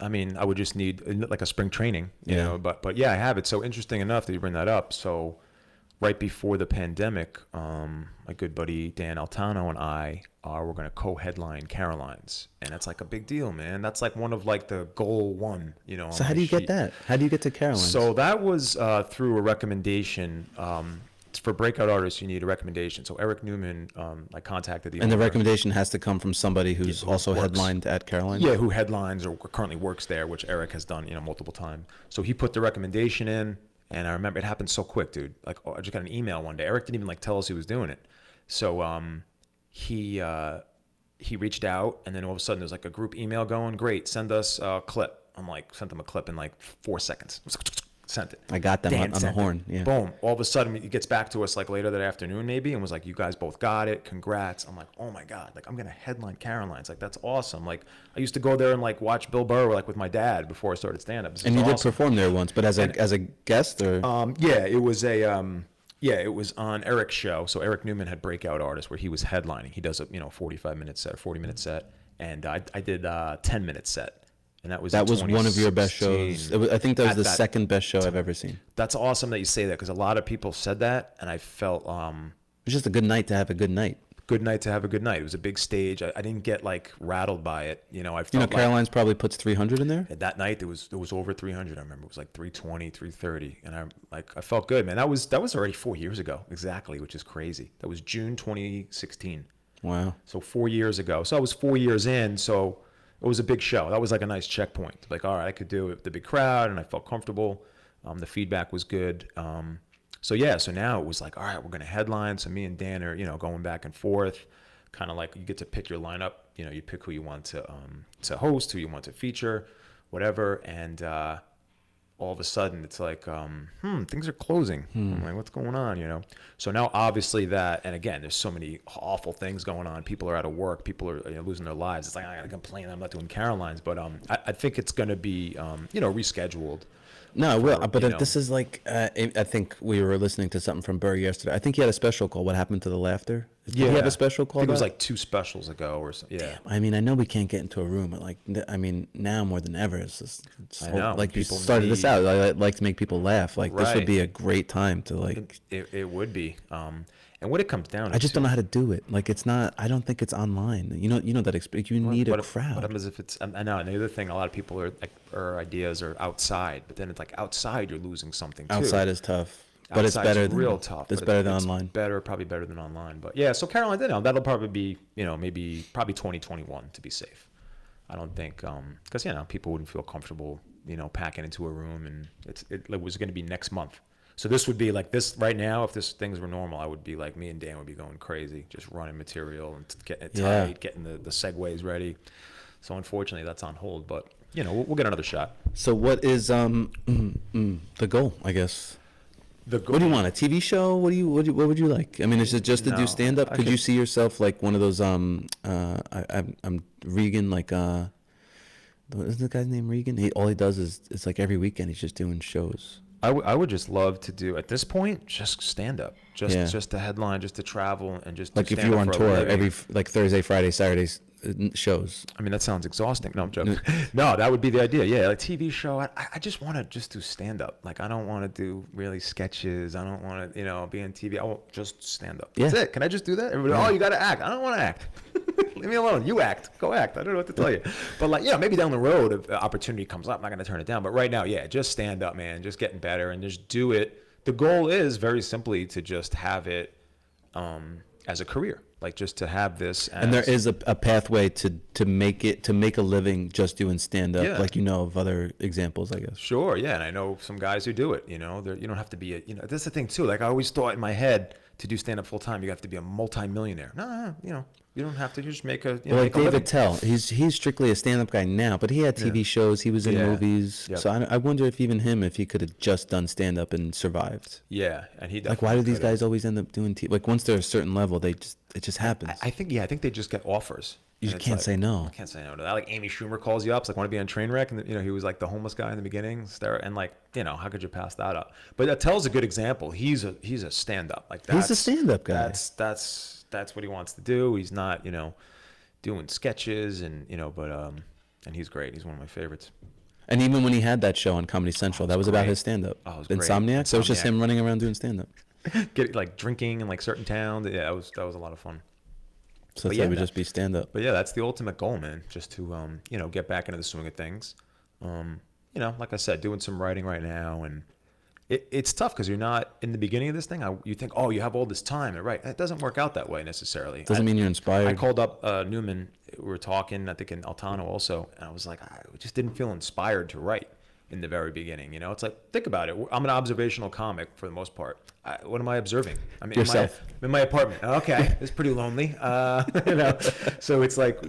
I mean, I would just need like a spring training, you Yeah. know. But yeah, I have it. So interesting enough that you bring that up. So right before the pandemic, my good buddy Dan Altano and I we're going to co-headline Caroline's, and that's like a big deal, man. That's like one of like the goal one, you know. so on how my do you get sheet. that? How do you get to Caroline's? So that was through a recommendation. For breakout artists, you need a recommendation. So Eric Newman, I contacted the and the owner. recommendation has to come from somebody who's who also works. headlined at Caroline's? Yeah, who headlines or currently works there, which Eric has done, multiple times. So he put the recommendation in, and I remember it happened so quick, dude. Like, I just got an email one day. Eric didn't even like tell us he was doing it. So he reached out, and then all of a sudden there's like a group email going. Great, send us a clip. I'm like, sent him a clip in like 4 seconds. Sent it. I got them Dan on the sent it. horn. Yeah. Boom. All of a sudden, he gets back to us like later that afternoon, maybe, and was like, "You guys both got it. Congrats." I'm like, "Oh my god! Like, I'm gonna headline Caroline's. Like, that's awesome. Like, I used to go there and like watch Bill Burr like with my dad before I started stand up. And you did perform there once, but as a guest or? Yeah, it was it was on Eric's show. So Eric Newman had breakout artists where he was headlining. He does a 45-minute set, 40-minute set, and I did a 10-minute set. And that was That in was one of your best 2016. shows. I think that was At the that second best show I've ever seen. That's awesome that you say that, because a lot of people said that, and I felt It's just a good night to have a good night. good night to have a good night. It was a big stage. I didn't get like rattled by it. You know, I felt like Caroline's probably puts 300 in there. that night there was over 300. I remember it was like 320, 330, and I felt good, man. That was already 4 years ago exactly, which is crazy. That was June 2016. Wow. So 4 years ago. So I was 4 years in. So it was a big show. That was like a nice checkpoint. Like, all right, I could do it with the big crowd, and I felt comfortable. The feedback was good. So yeah, so now it was like, all right, we're gonna headline. So me and Dan are, going back and forth, kind of like you get to pick your lineup. You pick who you want to host, who you want to feature, whatever. And all of a sudden it's like, things are closing. I'm like, what's going on? So now obviously that, and again, there's so many awful things going on. People are out of work. People are losing their lives. It's like, I gotta complain I'm not doing Caroline's, but I think it's gonna be, rescheduled. No, it will. But this is like, I think we were listening to something from Burr yesterday. I think he had a special call. What happened to the laughter? Did he have a special call? I think it was like 2 specials ago or so. Yeah. Damn. I mean, I know we can't get into a room, but like, now more than ever, I know. like you People started this out. I like to make people laugh. Like this would Right. be a great time to like. It would be. And what it comes down to, I just don't know how to do it. Like it's not. I don't think it's online. You know that you need a crowd. What happens if it's? I know. And the other thing, a lot of people are ideas are outside, but then it's like outside you're losing something too. Outside is tough, but it's better than real tough. It's better than online. Probably better than online. But yeah, so Caroline, that'll probably be probably 2021 to be safe. I don't think because people wouldn't feel comfortable packing into a room, and it was going to be next month. So this would be like this right now. If things were normal, I would be like, me and Dan would be going crazy, just running material and getting it tight, getting the segues ready. So unfortunately, that's on hold. But we'll get another shot. So what is the goal? I guess. The goal. What do you want? A TV show? What would you like? I mean, is it just to do stand up? Could you see yourself like one of those I'm Regan, like isn't the guy's name Regan? All he does is it's like every weekend he's just doing shows. I would just love to do at this point just stand up, just to headline, just to travel and just like if you were on tour every like Thursday, Friday, Saturdays shows. I mean that sounds exhausting. No, I'm joking. No, that would be the idea. Yeah, like TV show. I just want to just do stand up. Like I don't want to do really sketches. I don't want to be on TV. I want just stand up. That's it. Can I just do that? Everybody, oh, you got to act. I don't want to act. Leave me alone. You act. Go act. I don't know what to tell you. But like, maybe down the road, if opportunity comes up, I'm not going to turn it down. But right now, just stand up, man. Just getting better and just do it. The goal is very simply to just have it as a career, like just to have this. And there is a pathway to make a living just doing stand up, like of other examples, I guess. Sure, yeah, and I know some guys who do it. You don't have to be that's the thing too. Like I always thought in my head, to do stand up full time, you have to be a multi-millionaire. No, you don't have to. You just make a. Well, like David Tell, he's strictly a stand up guy now, but he had TV shows, he was in movies. Yep. So I wonder if even him, if he could have just done stand up and survived. Yeah, and he like why do these guys always end up doing TV? Like once they're a certain level, it just happens. I think they just get offers. You just can't say no. I can't say no to that. Like Amy Schumer calls you up, it's like, want to be on Trainwreck, and he was like the homeless guy in the beginning, and like how could you pass that up? But Tell's a good example. He's a stand up. Like he's a stand up guy. That's what he wants to do. He's not doing sketches and and he's great. He's one of my favorites. And even when he had that show on Comedy Central, that was about his stand up. Oh, it was Insomniac. So it was just him running around doing stand up. Get like drinking in like certain towns. Yeah, that was a lot of fun. So it would just be stand up. But yeah, that's the ultimate goal, man. Just to get back into the swing of things. Like I said, doing some writing right now, and it's tough because you're not in the beginning of this thing. You think, oh, you have all this time, and right? It doesn't work out that way necessarily. Doesn't mean you're inspired. I called up Newman. We were talking, I think in Altano also, and I was like, I just didn't feel inspired to write in the very beginning. It's like, think about it. I'm an observational comic for the most part. What am I observing? I'm yourself. In my apartment. Okay, it's pretty lonely. So it's like,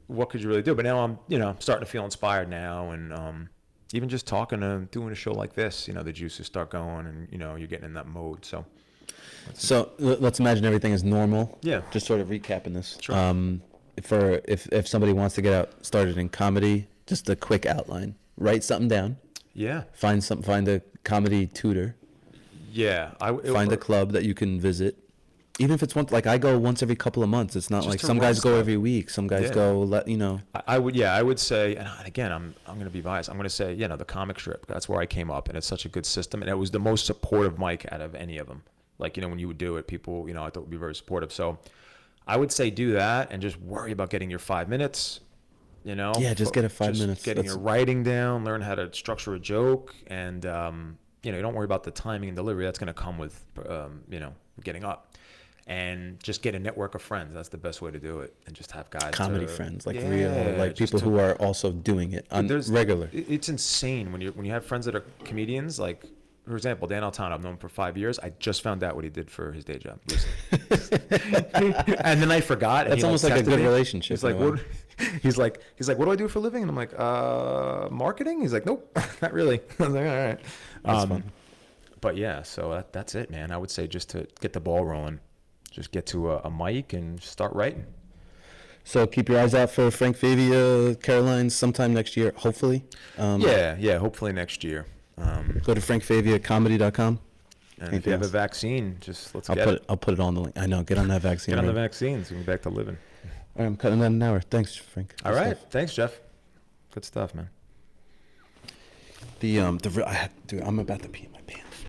what could you really do? But now I'm, starting to feel inspired now, and even just doing a show like this, the juices start going, and you're getting in that mode. So let's imagine everything is normal. Yeah. Just sort of recapping this. Sure. If somebody wants to get started in comedy, just a quick outline. Write something down. Yeah. Find a comedy tutor. Yeah. Find a club that you can visit. Even if it's once, like I go once every couple of months. It's not Just like to some run guys go stuff. every week. Some guys Yeah. go, you know. I would say, and again, I'm going to be biased. I'm going to say, the comic strip. That's where I came up, and it's such a good system, and it was the most supportive mic out of any of them. Like, when you would do it, people, I thought would be very supportive. So I would say do that and just worry about getting your 5 minutes. Yeah, just get it 5 minutes. Getting your writing down, learn how to structure a joke, and you don't worry about the timing and delivery. That's going to come with getting up. And just get a network of friends. That's the best way to do it. And just have guys. Comedy friends, like real, like people who are also doing it on regular. It's insane when you have friends that are comedians. Like, for example, Dan Altano, I've known him for 5 years. I just found out what he did for his day job. And then I forgot. That's almost like a good relationship. He's like, what? He's like, what do I do for a living? And I'm like, marketing. He's like, nope, not really. I was like, all right. That's fun. But yeah, so that's it, man. I would say just to get the ball rolling. Just get to a mic and start writing. So keep your eyes out for Frank Favia, Caroline's sometime next year, hopefully. Hopefully next year. Go to frankfaviacomedy.com. And if you have a vaccine, just let's get it. I'll put it on the link. I know. Get on that vaccine. Get on the vaccine so we can get back to living. All right, I'm cutting that an hour. Thanks, Frank. All right. Thanks, Jeff. Good stuff, man. Dude, I'm about to pee in my pants.